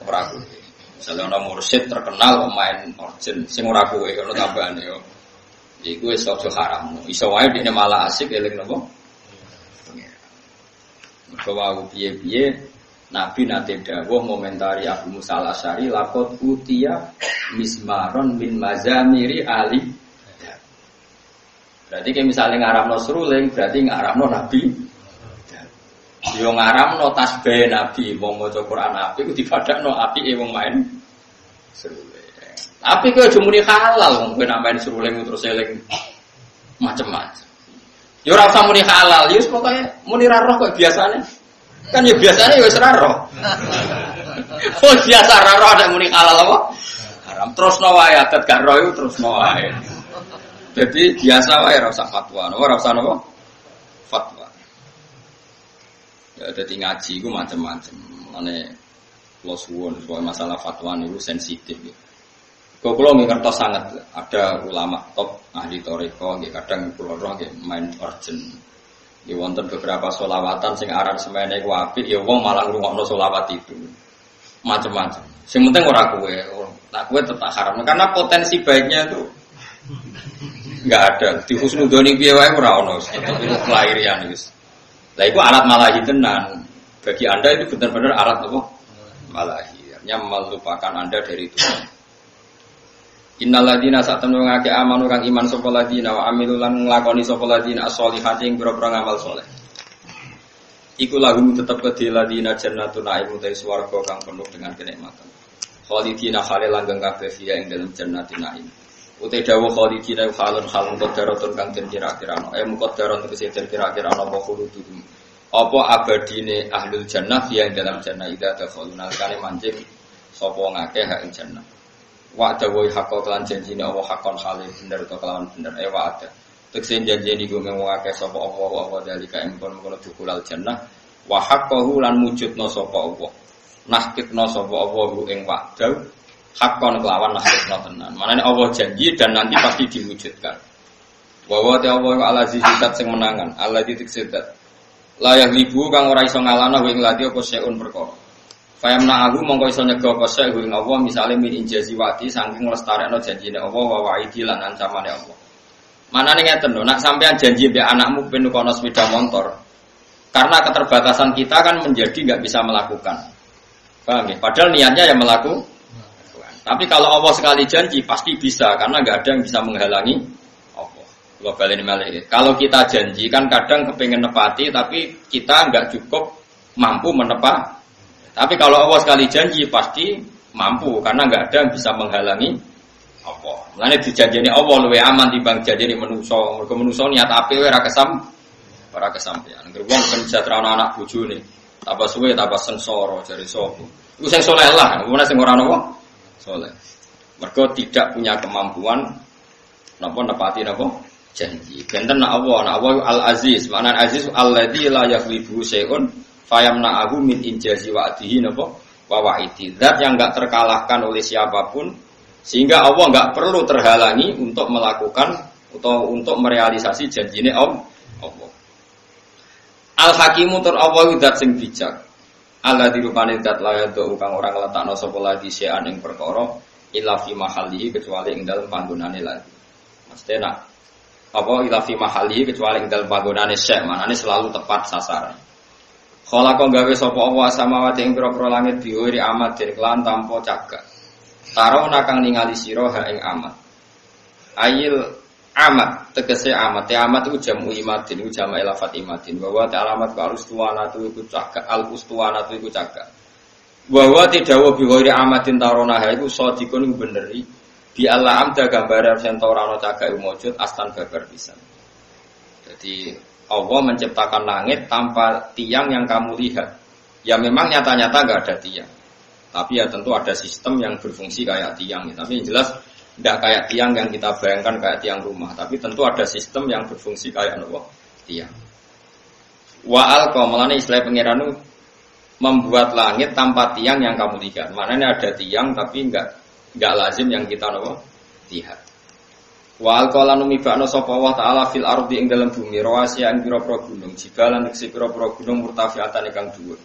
ora kuwe. Misalnya ana mursyid terkenal pemain organ sing ora kuwe, ana tambahane yo. Iku wis aja haram. Iso wae dene malah asik eling napa? Pangeran. Mergo wae piye-piye Nabi nate dawuh ngomentari Abu Musa al-Asy'ari laqad utiya mismaron min mazamiri ali. Berarti kayak misalnya ngaramno seruling, berarti ngaramno Nabi. Yo ngaramno tasbih Nabi, wong maca Quran api ku dibadakno apike wong main seruling. Tapi kowe aja muni halal wong kowe nak main seruling terus eling macem-macem. Yo ora usah muni halal, yo pokoke muni ra roh kok biasane. Kan ya biasanya ya wis ra roh. Oh biasa ra roh ada muni halal apa? Haram terusno wae adat gak roh iku terusno wae. Jadi biasa wae ora usah fatwa, ora usah napa? Fatwa. Ya dadi ngaji iku macam-macam. Mane kula suwun soal masalah fatwa niku sensitif ya. Kok kula nggih ngertos sanget ada ulama top ahli thariqah nggih kadang kula roh nggih main urgent. Ya wonten beberapa sholawatan sing aran semene ku apik ya wong malah ngrungokno sholawat itu. Macam-macam. Sing penting ora kowe. Nah kowe tetap haram karena potensi baiknya itu enggak ada. Di husnudzoni piye wae ora ono. Itu kelahirian wis. Lah iku alat malahi tenan. Bagi Anda itu benar-benar alat apa? Malahi. Artinya melupakan Anda dari Tuhan. Innal ladzina satamnu ngake amanu kang iman sapa ladzina wa amilu lan nglakoni sapa ladzina as-sholihati ing pira-pira ngamal saleh. Iku lahum tetep kedhe ladzina jannatun na'im utai swarga kang penuh dengan kenikmatan. Khalidina khale langgeng kabeh fiya ing dalem jannatin na'im. Utai dawuh khalidina khalun khalun qadaratun kang den kira-kirano. Muqaddaron tegese den kira-kirano apa khuludum. Apa abadine ahlul jannah fiya ing dalam jannah ida dakhaluna kane manjing sapa ngakeh hak ing jannah. Wa'da wa haqqo lan janjine Allah haqqon khale bener to kelawan bener wa'da. Teksen janjine iku mengake sapa Allah dalika ing kono dukulal jannah wa haqqahu lan mujudna sapa Allah. Nahkitna sapa Allah ing wa'da haqqon kelawan nahkitna tenan. Manane Allah janji dan nanti pasti diwujudkan. Wa wa ta'ala al-aziz zat sing menangan, alladzi tiksedat. Layak libu kang ora iso ngalahno ing lati apa seun perkara. Fayamna aku mongko iso nyega apa sek ing Allah misale min injazi wati saking lestarekno janjine Allah wa wa'idi lan ancamane Allah. Manane ngeten lho, nak sampean janji mbek anakmu ben kono sepeda motor. Karena keterbatasan kita kan menjadi enggak bisa melakukan. Paham ya? Padahal niatnya ya melakukan. Tapi kalau Allah sekali janji pasti bisa karena enggak ada yang bisa menghalangi Allah. Kalau baleni malih. Kalau kita janji kan kadang kepengin nepati tapi kita enggak cukup mampu menepati. Tapi kalau Allah sekali janji pasti mampu karena enggak ada yang bisa menghalangi Allah. Mulane dijanjeni Allah luwih aman timbang janjene manusa. Mergo manusa niat ape ora kesampean. Ngger wong ben sejahtera anak bojone. Tambah suwe tambah sengsara jare sapa. Iku sing saleh lah, mun sing ora ana saleh. Mergo tidak punya kemampuan napa nepati napa janji. Benten Allah Al-Aziz, makna Aziz alladzi la yaghlibu syai'un fayamna'ahu min injazi wa'dihi napa wa wa'idi. Zat yang enggak terkalahkan oleh siapapun sehingga Allah enggak perlu terhalangi untuk melakukan atau untuk merealisasi janjine Allah. Al-Hakimu tur Allah zat sing bijak. Alladzi rupane zat la yadu kang ora ngletakno sapa lagi sean ing perkara illa fi mahallihi kecuali ing dalem panggonane lagi. Mesti nak apa illa fi mahallihi kecuali ing dalem panggonane syek, manane selalu tepat sasaran. Khalaqa gawe sapa Allah samawati ing pira-pira langit diwiri amat den kelan tanpa cagak. Tarona kang ningali sira ha ing amat. Ayil amat tegese amat. Ya amat iku jamu imadin, iku jamak lafat imadin. Bahwa ta alamat ka ustuwanatu iku cagak, al ustuwanatu iku cagak. Bahwa tidakwa biwiri amatin tarona ha iku sadikun iku beneri. Bi Allah amda gambare sento ora ana cagak iku mujud astan babar pisan. Jadi Allah menciptakan langit tanpa tiang yang kamu lihat. Ya memang nyata-nyata enggak ada tiang. Tapi ya tentu ada sistem yang berfungsi kayak tiang. Tapi yang jelas tidak kayak tiang yang kita bayangkan kayak tiang rumah. Tapi tentu ada sistem yang berfungsi kayak apa? Tiang. Wa al-qamalane istilah pangeran membuat langit tanpa tiang yang kamu lihat. Maknanya ada tiang tapi enggak lazim yang kita lihat. Wa al-qala numibakno sapa Allah taala fil ardi ing dalam bumi rawasi ing pira-pira gunung jibalan ing pira-pira gunung murtafiatan ingkang dhuwur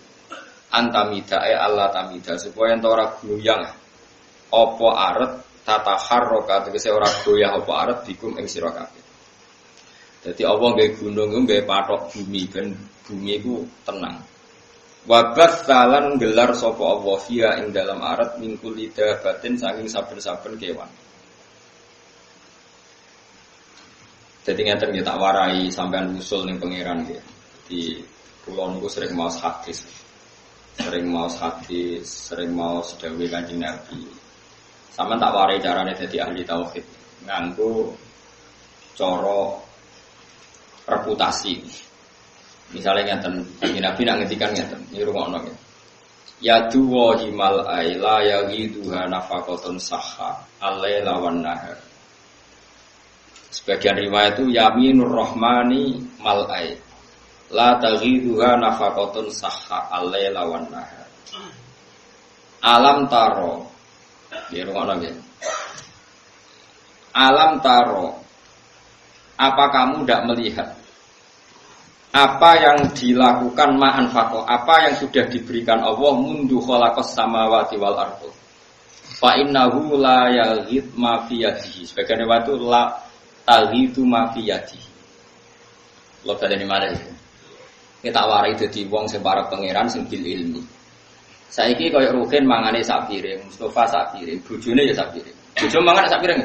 antamida Allah tamida supaya ento ora goyang apa aret tataharraka tegese ora goyah apa aret dikum ing sira kabeh. Dadi Allah nggawe gunung iku nggawe pathok bumi ben bumi iku tenang. Wa basalan gelar sapa Allah fiha ing dalam aret mingkul lidabatin saking saben-saben kewan. Jadi ngeten nggih tak warai sampean usul ning pangeran nggih. Di kula niku sering maos hadis. Sering maos dawuh Kanjeng Nabi. Sampeyan tak warai carane dadi ahli tauhid. Nganggo cara reputasi. Misalnya ngeten, Kanjeng Nabi nak ngendikan ngeten, iki rungokno nggih. Ya duwa himal aila ya ghiduha nafaqatun sahha al-laila wan nahar. Sebagian riwayat itu yaminur rahmani mal'ai la taghiduha nafaqatun sahha al-laila wan nahar. Alam taro ya ngono nggih. Alam taro, apa kamu tidak melihat apa yang dilakukan ma'anfaqo, apa yang sudah diberikan Allah mundu khalaqas samawati wal ardh. Fa innahu la yaghid ma fi yadihi. Sebagian riwayat itu la tagitu mafiyati. Lo baleni malih. Kita warai dadi wong sing parek pangeran sing bil ilmi. Saiki koyo Ruhin mangane sak piring, Mustofa sak piring, bojone ya sak piring. Bojo mangan sak pirang.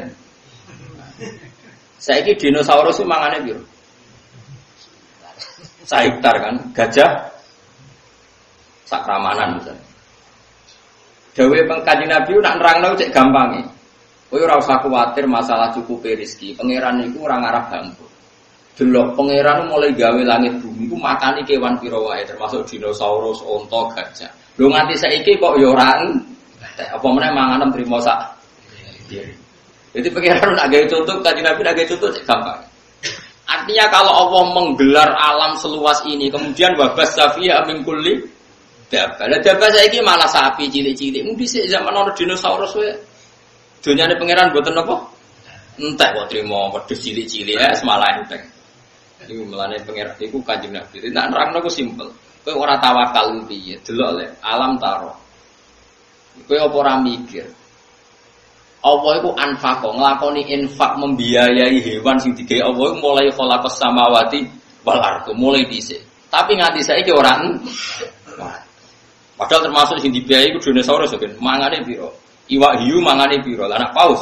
Saiki dinosaurus ku mangane piro? Sak hektar kan, gajah sak ramanan misalnya. Dawe Kanjeng Nabi nak nerangno cek gampange. Kowe ora usah kuwatir masalah cukupe rezeki. Pangeran iku ora ngarah gampang. Delok pangeran mulai gawe langit bumi iku makani kewan pira wae termasuk dinosaurus, onta, gajah. Lho nganti saiki kok ya ora apa meneh manganem trimo sak. Jadi pangeran nak gawe contoh Kanjeng Nabi nak gawe contoh cek gampang. Artinya kalau Allah menggelar alam seluas ini kemudian wabas safiya min kulli dabah. Lah dabah saiki malah sapi cilik-cilik. Mung dhisik zaman ana dinosaurus wae. Donyane pangeran mboten apa? Entek kok trimo wedhus cilik-cilik ya semalah entek. Iku melane pangeran iku Kanjeng Nabi. Nek nerangno ku simpel. Kowe ora tawakal piye? Delok le alam taro. Kowe apa ora mikir? Allah iku anfaqo nglakoni infak membiayai hewan sing digawe Allah iku mulai khalaqas samawati wal ardh mulai dhisik. Tapi nganti saiki ora padahal termasuk sing dibiayai iku dinosaurus kan mangane piro? Iwak hiu mangane piro? Lah anak paus.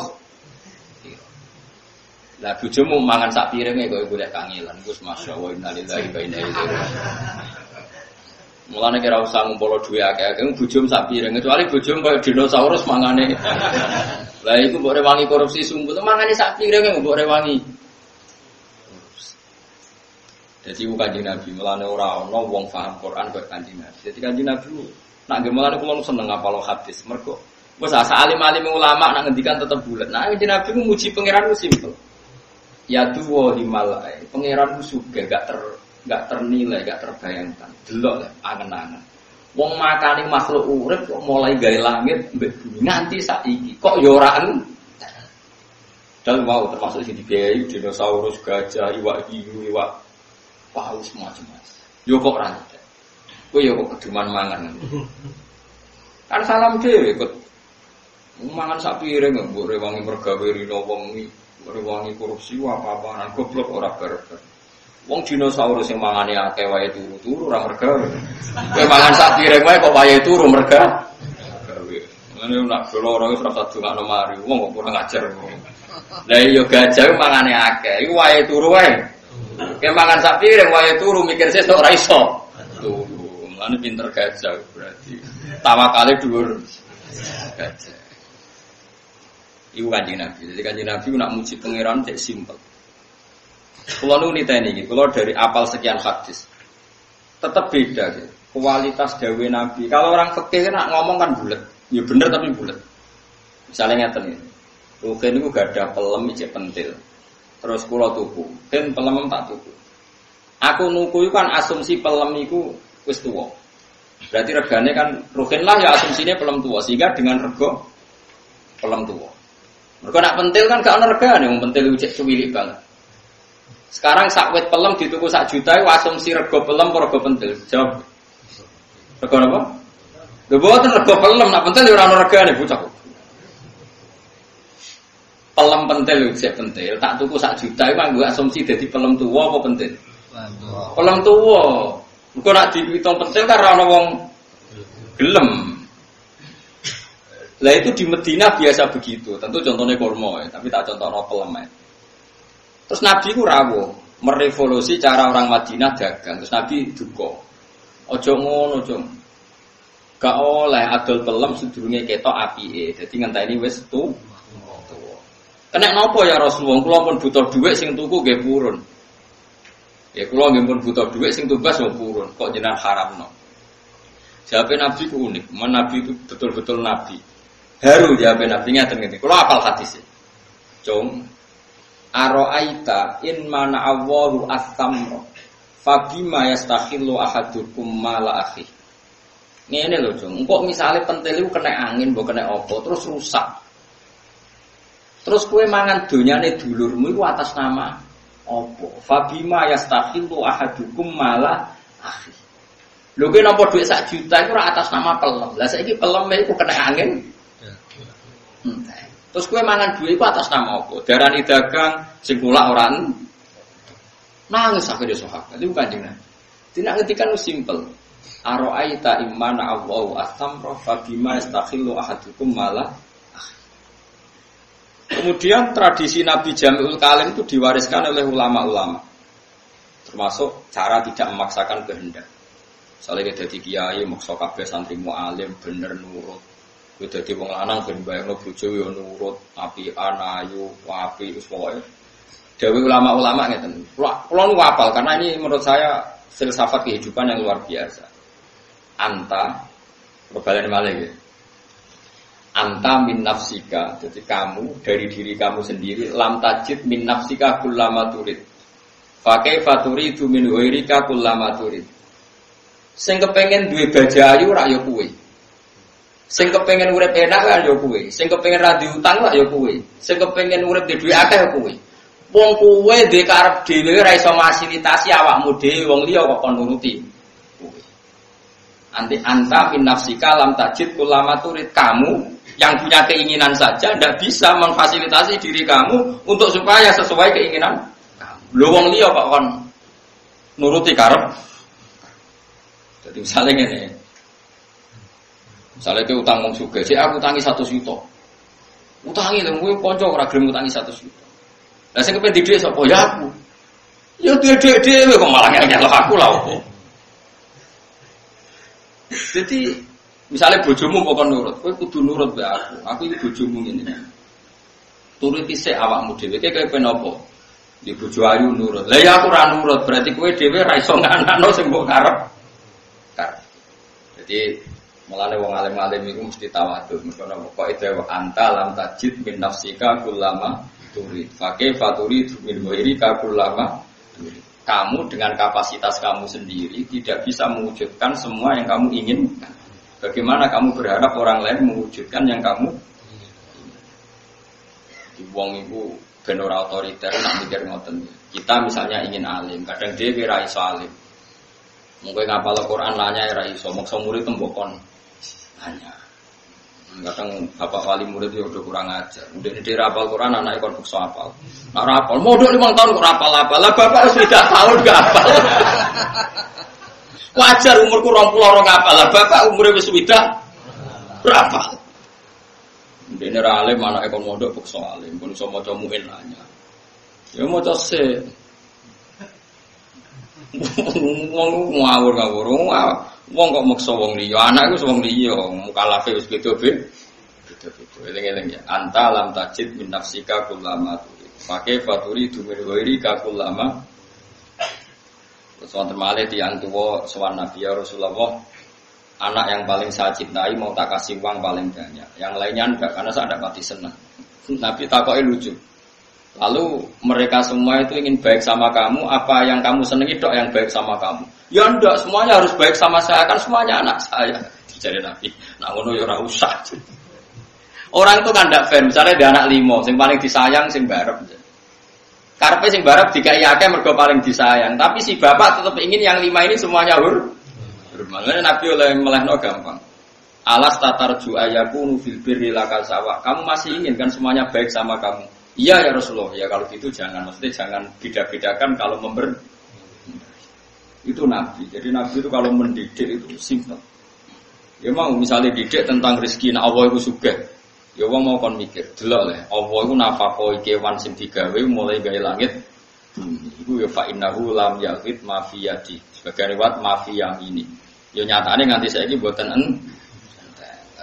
Lah bojomu mangan sak pirenge kok golek kangelan. Gus masyaallah innalillahi wa inna ilaihi raji'un. Mulane kira usah ngumpul duwe akeh-akeh bojomu sak pirenge kecuali bojomu koyo dinosaurus mangane. Lah iku mbok rewangi korupsi sumput mangane sak pirenge mbok rewangi. Dadi ku Kanjeng Nabi mulane ora ana wong paham Quran kok Kanjeng Nabi. Dadi Kanjeng Nabi nak nggih mulane kula seneng ngapal hadis mergo wis asa alim-alim ulama nak ngendikan tetep bulet. Nah Kanjeng Nabi ku muji pangeran ku simpel. Ya tuwa himalai. Pangeran ku sugih gak ternilai, gak terbayangkan. Delok angen-angen. Wong makane makhluk urip kok mulai gawe langit mbek bumi nganti saiki kok ya ora entek. Dal mau termasuk sing dibiayai dinosaurus, gajah, iwak hiu, iwak paus macam-macam. Yo kok ora entek. Kowe yo kok keduman mangan. Kan salam dhewe kok mangan sak piring mbok rewangi mergawe rino wong iki, rewangi korupsi apa-apaan goblok ora barbar. Wong dinosaurus sing mangane akeh wae turu-turu ora mergawe. Kowe mangan sak piring wae kok wae turu mergawe. Ngene nak loro wis ora sadongakno mari. Wong kok kurang ajar. Lah iya gajah mangane akeh, iku wae turu wae. Kowe mangan sak piring wae turu mikir sesuk ora iso. Turu. Mulane pinter gajah berarti. Tawakale dhuwur gajah. Iku Kanjeng Nabi. Jadi Kanjeng Nabi nak muji pangeran cek simpel. Kalau nu niteni iki, kalau dari apal sekian hadis, tetap beda gitu. Kualitas dawe Nabi. Kalau orang fikih nak ngomong kan bulat, ya bener tapi bulat. Misalnya ngeten iki. Rugen niku gak ada pelem ijek pentil. Terus kula tuku, ben pelem tak tuku. Aku nuku iku kan asumsi pelem iku wis tuwa. Berarti regane kan rugen lah ya asumsinya pelem tuwa sehingga dengan rego pelem tuwa. Mergo nak pentil kan gak ono regane, wong pentil iku cek cuwilik banget. Sekarang sak wit pelem dituku sak juta iku asumsi rego pelem apa rego pentil? Jawab. Rego apa? Lho boten rego pelem, nak pentil ya ora ono regane bocah. Pelem pentil lho sik pentil, tak tuku sak juta iku nggo asumsi dadi pelem tuwa apa pentil? Pelem tuwa. Engko nak dihitung pentil kan ora ono wong gelem. Lah itu di Madinah biasa begitu. Tentu contohnya kurma ya, tapi tak contohno pelem ya. Terus Nabi ku rawuh merevolusi cara orang Madinah dagang. Terus Nabi duka. Aja ngono, Jong. Gak oleh adol pelem sedurunge ketok apike. Dadi ngenteni wis tuwa. Kena napa ya Rasulullah? Kula pun butuh dhuwit sing tuku nggih purun. Ya kula nggih pun butuh dhuwit sing tumbas wong purun. Kok jenengan haramno? Jawabe Nabi ku unik. Nabi itu betul-betul Nabi. Haru jawabe Nabi ngaten ngene. Kula hafal hadis e. Cung Aro'aita in mana awwalu as-samra fabima yastakhillu ahadukum mala akhi. Ngene lho, Jung. Engko misale pentil iku kena angin, mbok kena apa, terus rusak. Terus kowe mangan donyane dulurmu iku atas nama apa? Fabima yastakhillu ahadukum mala akhi. Lho kowe nampa dhuwit 1 juta iku ora atas nama pelem. Lah saiki pelem iku kena angin. Terus kowe mangan duwe iku atas nama apa? Darani dagang sing kulak ora nangis akhire sahabat. Iku Kanjeng Nabi. Tidak ngendikan simpel. Aro'aita imana Allahu as-samra fa bima yastakhillu ahadukum mala. Kemudian tradisi Nabi Jami'ul Kalim itu diwariskan oleh ulama-ulama. Termasuk cara tidak memaksakan kehendak. Misalnya kita jadi kiai, maksa kabeh santri mu'alim, bener nurut. Kita jadi wong lanang, ben bayangno bojo yo nurut, apian, ayu, wapi, uswoe. Dewi ulama-ulama ngeten. Kulo nu hafal karena ini menurut saya filsafat kehidupan yang luar biasa. Anta, perbalen malih ya. Anta min nafsika, jadi kamu dari diri kamu sendiri lam tajid min nafsika kullama turid. Fa kaifa turidu min ghairika kullama turid. Sing kepengin duwe bajayu rak ya kuwe. Sing kepengin urip enak kan ya kuwe. Sing kepengin ra diutang rak ya kuwe. Sing kepengin urip di duwe akeh ya kuwe. Wong kuwe duwe karep dhewe ra iso fasilitasi awakmu dhewe wong liya kok kon nuruti. Anti anta min nafsika lam tajid kullama turid. Kamu yang punya keinginan saja tidak bisa memfasilitasi diri kamu untuk supaya sesuai keinginan kamu. Lho wong liya kok kon nuruti karep. Jadi misalnya ngene. Misalnya ke utang wong sugih, sik aku utangi 100 juta. Utangi lho kowe kanca ora gelem utangi 100 juta. Lah sing kepen didhek sapa ya aku. Ya dhewe dhewe kok malah ngel aku lha opo. Jadi misalnya bojomu pokok nurut, kowe kudu nurut mbek aku. Aku iki bojomu ngene. Turuti sik awakmu dhewe kaya kepen apa? Di bojo ayu nurut. Lah ya aku ora nurut, berarti kowe dhewe ra iso nganakno sing mbok karep. Jadi mulane wong alim-alim iku mesti tawadhu. Mergo kok itu anta lam tajid min nafsika kullama turid. Fa kaifa turidu min ghairika kullama turid. Kamu dengan kapasitas kamu sendiri tidak bisa mewujudkan semua yang kamu inginkan. Bagaimana kamu berharap orang lain mewujudkan yang kamu di wong iku ben ora otoriter nak mikir ngoten. Kita misalnya ingin alim, kadang dhewe ra iso alim. Mungkin ngapal Al-Qur'an nanya ra iso, maksa murid tembokon nanya. Kadang bapak wali murid yo udah kurang ajar. Udah di hafal Quran anake kon bukso hafal. Nak hafal modal 5 tahun kok hafal-hafal. Lah bapak sudah tahun gak hafal. Wajar umurku 20 hafal. Lah bapak umure wis sudah berapa? Dene ra alim anake kon mondok bukso alim, kon iso maca muin nanya. Ya maca se. Wong ngawur-ngawur. Wong kok maksa wong liya, anak iku wong liya, mukalafe wis beda-beda. Eling-eling ya. Anta lam tajid min nafsika kullama turid. Pakai faturi dumir ghairika kullama. Terus wonten malih tiyang tuwa sowan Nabi ya Rasulullah, anak yang paling saya cintai mau tak kasih uang paling banyak. Yang lainnya enggak karena saya enggak pati senang. Nabi takoke lucu. Lalu mereka semua itu ingin baik sama kamu, apa yang kamu senangi dok yang baik sama kamu? Ya enggak, semuanya harus baik sama saya, kan semuanya anak saya. Jadi Nabi, nak ngono ya ora usah. Orang itu kan ndak fair, misalnya dia anak 5, sing paling disayang sing barep. Karepe sing barep dikai akeh mergo paling disayang, tapi si bapak tetap ingin yang 5 ini semuanya hormat. Nabi oleh melehno gampang. Alas tatarju ayakunu fil birri lakasawa. Kamu masih ingin kan semuanya baik sama kamu? Iya ya Rasulullah, ya kalau gitu jangan, maksudnya jangan beda-bedakan kalau itu Nabi. Jadi Nabi itu kalau mendidik itu simpel. Ya mau misalnya didik tentang rezeki, nah Allah itu sugih. Ya wong mau kon mikir, delok le, Allah itu nafakoi kewan sing digawe mulai gawe langit. Iku ya fa innahu lam yaqit mafiyati. Sebagai riwayat mafiyam ini. Ya nyatane nganti saiki mboten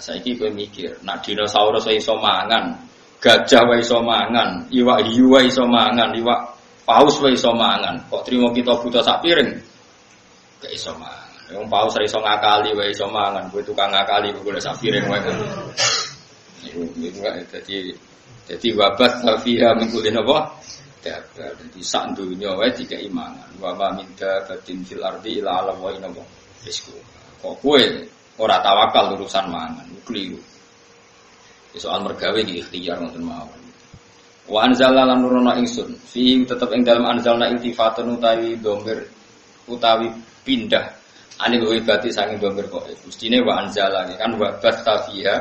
saiki kowe mikir, nak dinosaurus iso mangan, gajah wae iso mangan, iwak hiu wae iso mangan, iwak paus wae iso mangan. Kok trimo kita buta sak piring? Gak iso mangan. Wong paus ra iso ngakali wae iso mangan. Kowe tukang ngakali kok golek sak piring wae. Itu kan jadi wabat fiha min kulli napa? Jadi sak dunya wae dikai mangan. Wa ma min dabatin fil ardi ila ala wa inna rizqu. Kok kowe ora tawakal urusan mangan, keliru. Soal mergawe iki ikhtiar ngoten mawon. Wa anzalna lan nurono ingsun, fi tetep ing dalem anzalna iltifatun utawi dhamir utawi pindah anil wibati sanging dhamir kok. Mestine wa anzalna kan wa bastafiha.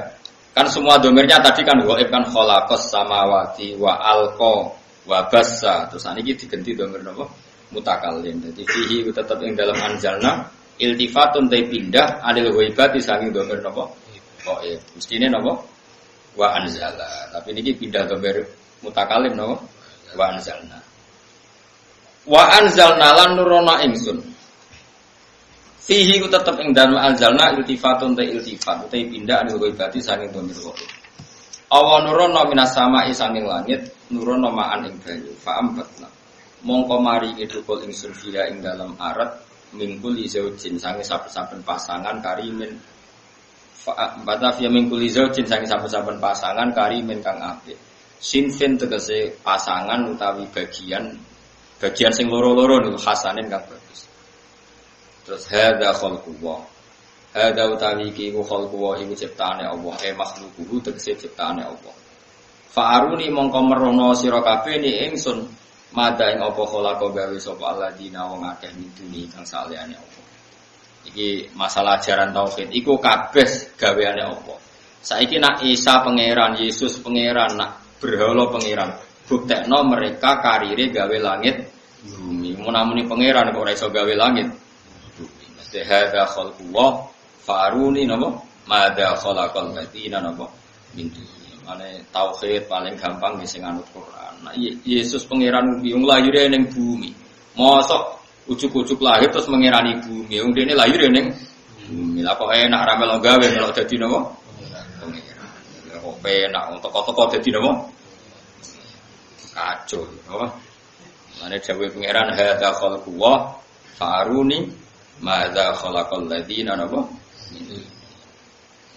Kan semua dhamirnya tadi kan ghaib kan khalaqas samawati wa alqa wa bassa. Terus saniki diganti dhamir napa? Mutakallim. Dadi fihi tetep ing dalem anzalna iltifatun tay pindah anil wibati sanging dhamir napa? Kok mestine napa? Wa anzala. Tapi niki pindah dhamir Mutakalim no. Wa anzalna. Wa anzalna lan nurono ingsun. Fihi ku tetep ing dalem anzalna iltifatun ta iltifat utai pindah anu berarti saking domir kok. Awa nurono minas sama'i saking langit nurono ma'an ing banyu fa'ambatna. Mongko mari idukul ingsun fiha ing dalem arat mingkul izaujin sange saben-saben pasangan karimin Batavia mingkuli zaujin sangi saben-saben pasangan karimin kang apik. Sinfin tegese pasangan utawi bagian sing loro-loro niku hasanin kang bagus. Terus hadza khalqullah. Hadza utawi iki ku khalqullah iku ciptaane Allah, makhluquhu tegese ciptaane Allah. Fa'aruni mongko merono sira kabeh ni ingsun mada ing apa khalaqa gawe sapa alladzina wong akeh miduni kang saliyane Allah. Iki masalah ajaran tauhid iku kabeh gaweane apa. Saiki nak Isa pangeran, Yesus pangeran, nak berhala pangeran, buktekno mereka karire gawe langit bumi. Munamuni pangeran kok ora iso gawe langit bumi. Mesti hadza khalqullah faruni napa? Madza khalaqal ladina napa? Mintu. Mane tauhid paling gampang sing anut Quran. Nah, Yesus pangeran wong lahir ning bumi. Mosok ujuk-ujuk lahir terus mengirani bumi. Wong dene lahir ning bumi. Lah kok enak ra melo gawe melo dadi napa? Pengiran. Kok penak toko-toko dadi napa? Kacau, apa? Mane dawuh pengiran hadza khalqullah faruni madza khalaqal ladina napa?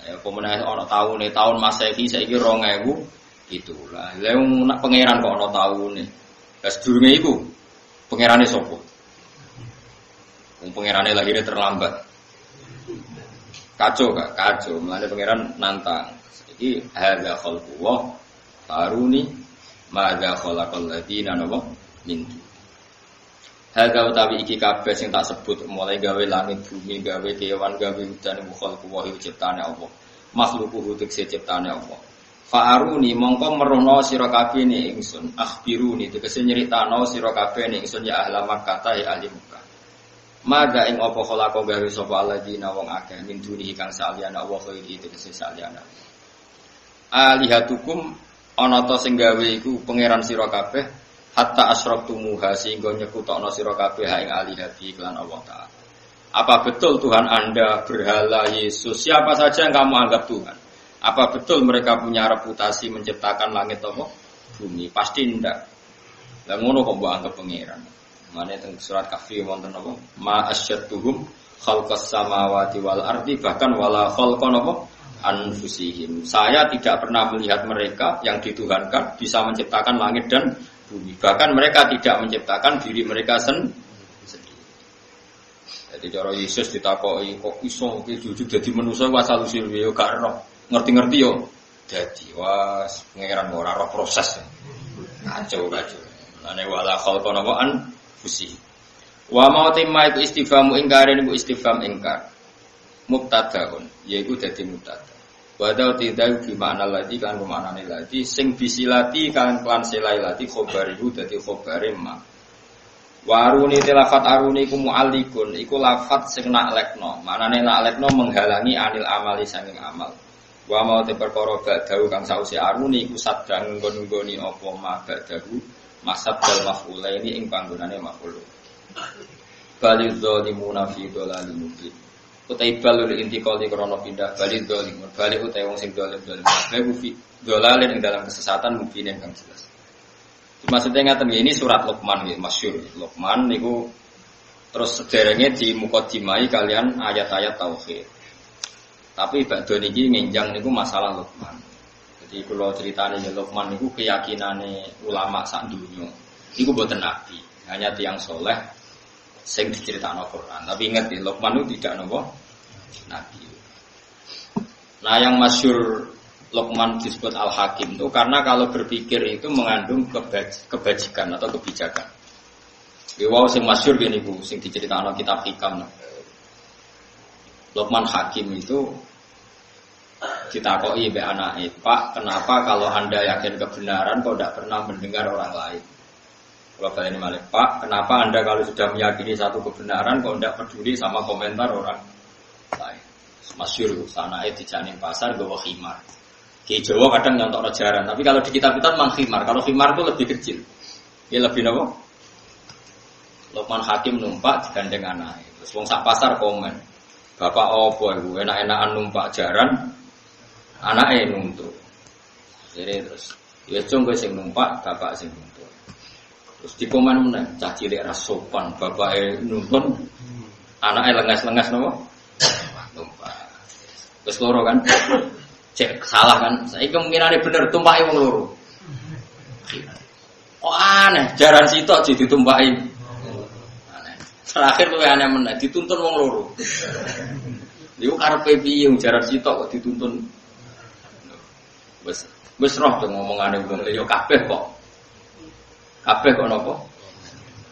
Ya pemenang ana tahun Masehi saiki 2000 itulah. Lah nak pengiran kok ana taune. Lah sedurunge iku pengirane sapa? Pengirannya lahirnya terlambat. Kacau gak? Kacau. Mulanya pengiran nantang. Jadi hadza khalqullah faruni madza khalaqal ladina napa mintu. Hadza utawi iki kabeh sing tak sebut mulai gawe langit bumi, gawe kewan, gawe udan iku khalqullah ciptane Allah. Makhluquhu tegese ciptane Allah. Fa'aruni mongko merono sira kabeh ni ingsun. Akhbiruni tegese nyeritano sira kabeh ni ingsun ya ahla Makkah ya ahli Makkah. Mada ing apa khalaqa gawe sapa alladzina wong akeh min duni kang saliyane Allah khairi tegese saliyane. Alihatukum ana ta sing gawe iku pangeran sira kabeh hatta asyraqtumuha sehingga nyekutokno sira kabeh ing alihati lan Allah taala. Apa betul Tuhan Anda berhala Yesus? Siapa saja yang kamu anggap Tuhan? Apa betul mereka punya reputasi menciptakan langit atau bumi? Pasti ndak. Lah ngono kok mbok anggap pangeran. Mane teng surat Kahfi wonten apa? Ma asyadduhum khalqas samawati wal ardi bahkan wala khalqan apa? Anfusihim. Saya tidak pernah melihat mereka yang dituhankan bisa menciptakan langit dan bumi. Bahkan mereka tidak menciptakan diri mereka sendiri. Jadi cara Yesus ditakoki kok iso jujur dadi manusa asal usul yo gak ero. Ngerti-ngerti yo dadi was pangeran ora roh proses. Kacau. Ane wala khalqan apa fusi. Wa mau timma iku istifhamu ingkar niku istifham ingkar. Mubtadaun yaiku dadi mubtada. Wa ta'tidau bi ma'na lati kan maknane lati sing bisilati kan kelan selai lati khabarihu dadi khabare ma. Waruni tilafat aruni iku mu'allikun iku lafat sing naklekno. Maknane naklekno menghalangi anil amali sanging amal. Wa mau te perkara badau kang sause aruni iku sadang nggon-nggoni apa ma badahu masab dal maf'ulaini ing panggonane maf'ul. Balil zalimuna fi dhalalin mubin. Utai balul intiqali krana pindah balil zalimun. Balil utai wong sing zalim-zalim kabeh fi dhalalin ing dalam kesesatan mubin kang jelas. Maksudnya ngaten ini surat Luqman nggih masyhur. Luqman niku terus sederenge di mukadimai kalian ayat-ayat tauhid. Tapi badhe niki ngenjang niku masalah Luqman. Jadi kalau ceritanya Luqman itu keyakinane ulama sak dunya. Iku boten nabi, hanya tiyang soleh sing diceritakno Quran. Tapi ingat ya Luqman itu tidak nopo nabi. Nah yang masyhur Luqman disebut Al-Hakim itu karena kalau berpikir itu mengandung kebajikan atau kebijakan. Wow sing masyhur gini bu, sing diceritakno kitab Hikam. Luqman Hakim itu ditakoki mbek anake, Pak, kenapa kalau Anda yakin kebenaran kok tidak pernah mendengar orang lain? Kalau kalian ini malih, Pak, kenapa Anda kalau sudah meyakini satu kebenaran kok tidak peduli sama komentar orang lain? Masyhur anake dijanin pasar gawa khimar. Ki Jawa kadang nyontok jaran, tapi kalau di kitab-kitab memang khimar. Kalau khimar itu lebih kecil. Ya lebih apa? Lukman Hakim numpak digandeng anak. Terus wong sak pasar komen, bapak opo ibu enak-enakan numpak jaran, anaknya nuntut. Jadi terus, ya cung gue sing numpak, bapak sing nuntut. Terus di komen mana, cah cilik rasopan, bapaknya nuntun, anaknya lengas-lengas nopo, numpak. Terus loro kan, cek salah kan, saya kemungkinan bener tumpaki wong loro. Oh aneh, jaran sitok jadi tumpaki. Terakhir tuh aneh meneh dituntun wong loro. Yo karepe piye jaran sitok kok dituntun. Wis roh tuh ngomongane wong yo kabeh kok. Kabeh kok napa?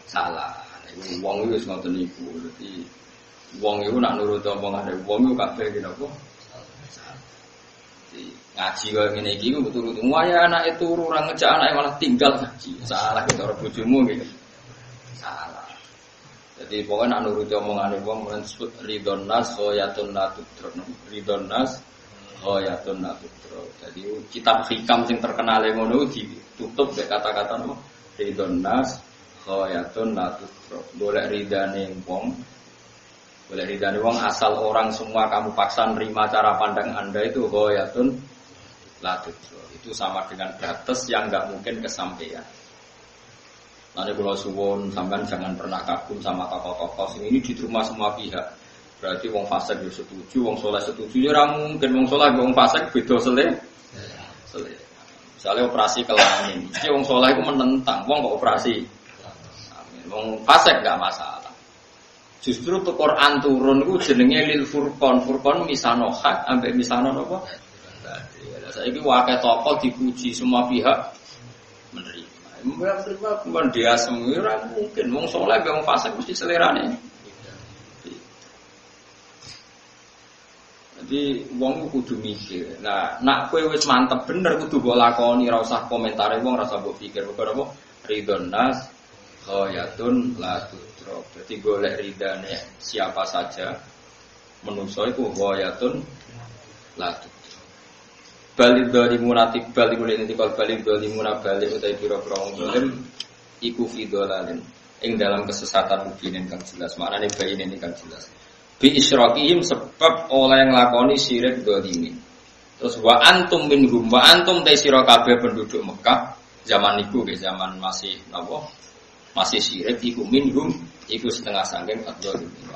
Salah. Iku wong wis ngoten niku. Dadi wong iku nak nurut omongane wong iku kabeh iki napa? Salah. Di ngaji kaya ngene iki ku turu-turu. Waya anake turu ora ngejak anake malah tinggal ngaji. Salah ki karo bojomu iki. Salah. Jadi pokoknya nak nuruti omongan wong men disebut ridon nas khoyatun natudro. Ridon nas khoyatun natudro. Jadi kitab hikam sing terkenal ngono ditutup mek kata-kata no ridon nas khoyatun natudro. Golek ridane wong. Golek ridane wong asal orang semua kamu paksa nerima cara pandang Anda itu khoyatun natudro. Itu sama dengan batas yang enggak mungkin kesampaian. Nanti kalau suwon sampean jangan pernah kagum sama tokoh-tokoh ini di rumah semua pihak. Berarti wong fasik yo setuju, wong saleh setuju. Ya ora mungkin wong saleh wong fasik beda seleh. Misalnya operasi kelamin, iki wong saleh iku menentang, wong kok operasi. Amin. Wong fasik enggak masalah. Justru tuh Quran turun iku jenenge lil furqan. Furqan misano hak ambek misano napa? Saiki wae tokoh dipuji semua pihak menerima. Mbak terima bukan dia semua mungkin wong soleh wong fasik mesti selerane. Jadi wong kudu mikir. Nah, nak kowe wis mantep bener kudu mbok lakoni, ora usah komentare wong, ora usah mbok pikir. Pokoke apa? Ridon nas khayatun la tudro. Jadi golek ridane siapa saja menungso iku khayatun la tudro. Balik dari munafik balik mulai nanti kalau balik dari munafik utai pura-pura zalim iku fidolalin ing dalam kesesatan mungkin kan jelas maknanya bayi ini kan jelas bi isyraqihim sebab oleh yang lakoni syirik dzalimi terus wa antum minhum wa antum ta sira kabeh penduduk Mekah zaman niku ke zaman masih napa masih syirik iku minhum iku setengah saking adzalimin.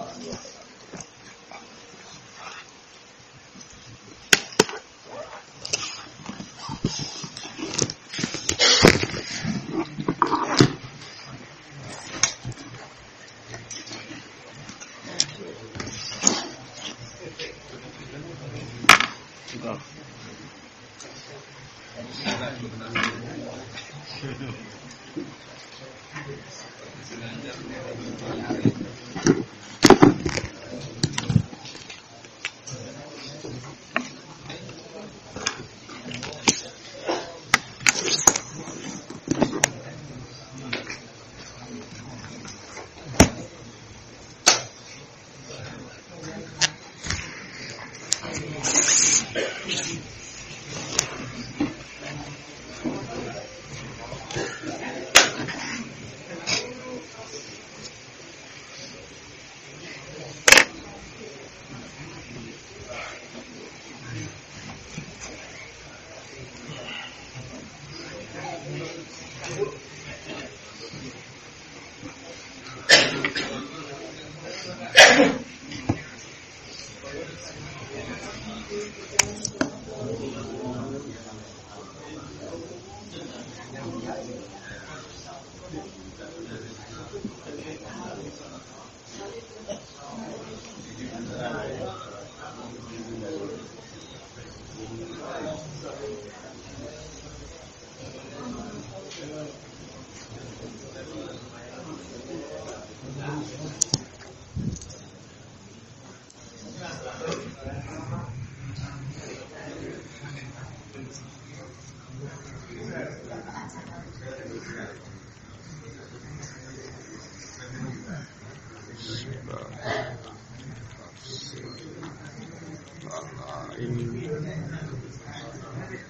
Ini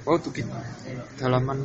Oh, tuh dalaman halaman.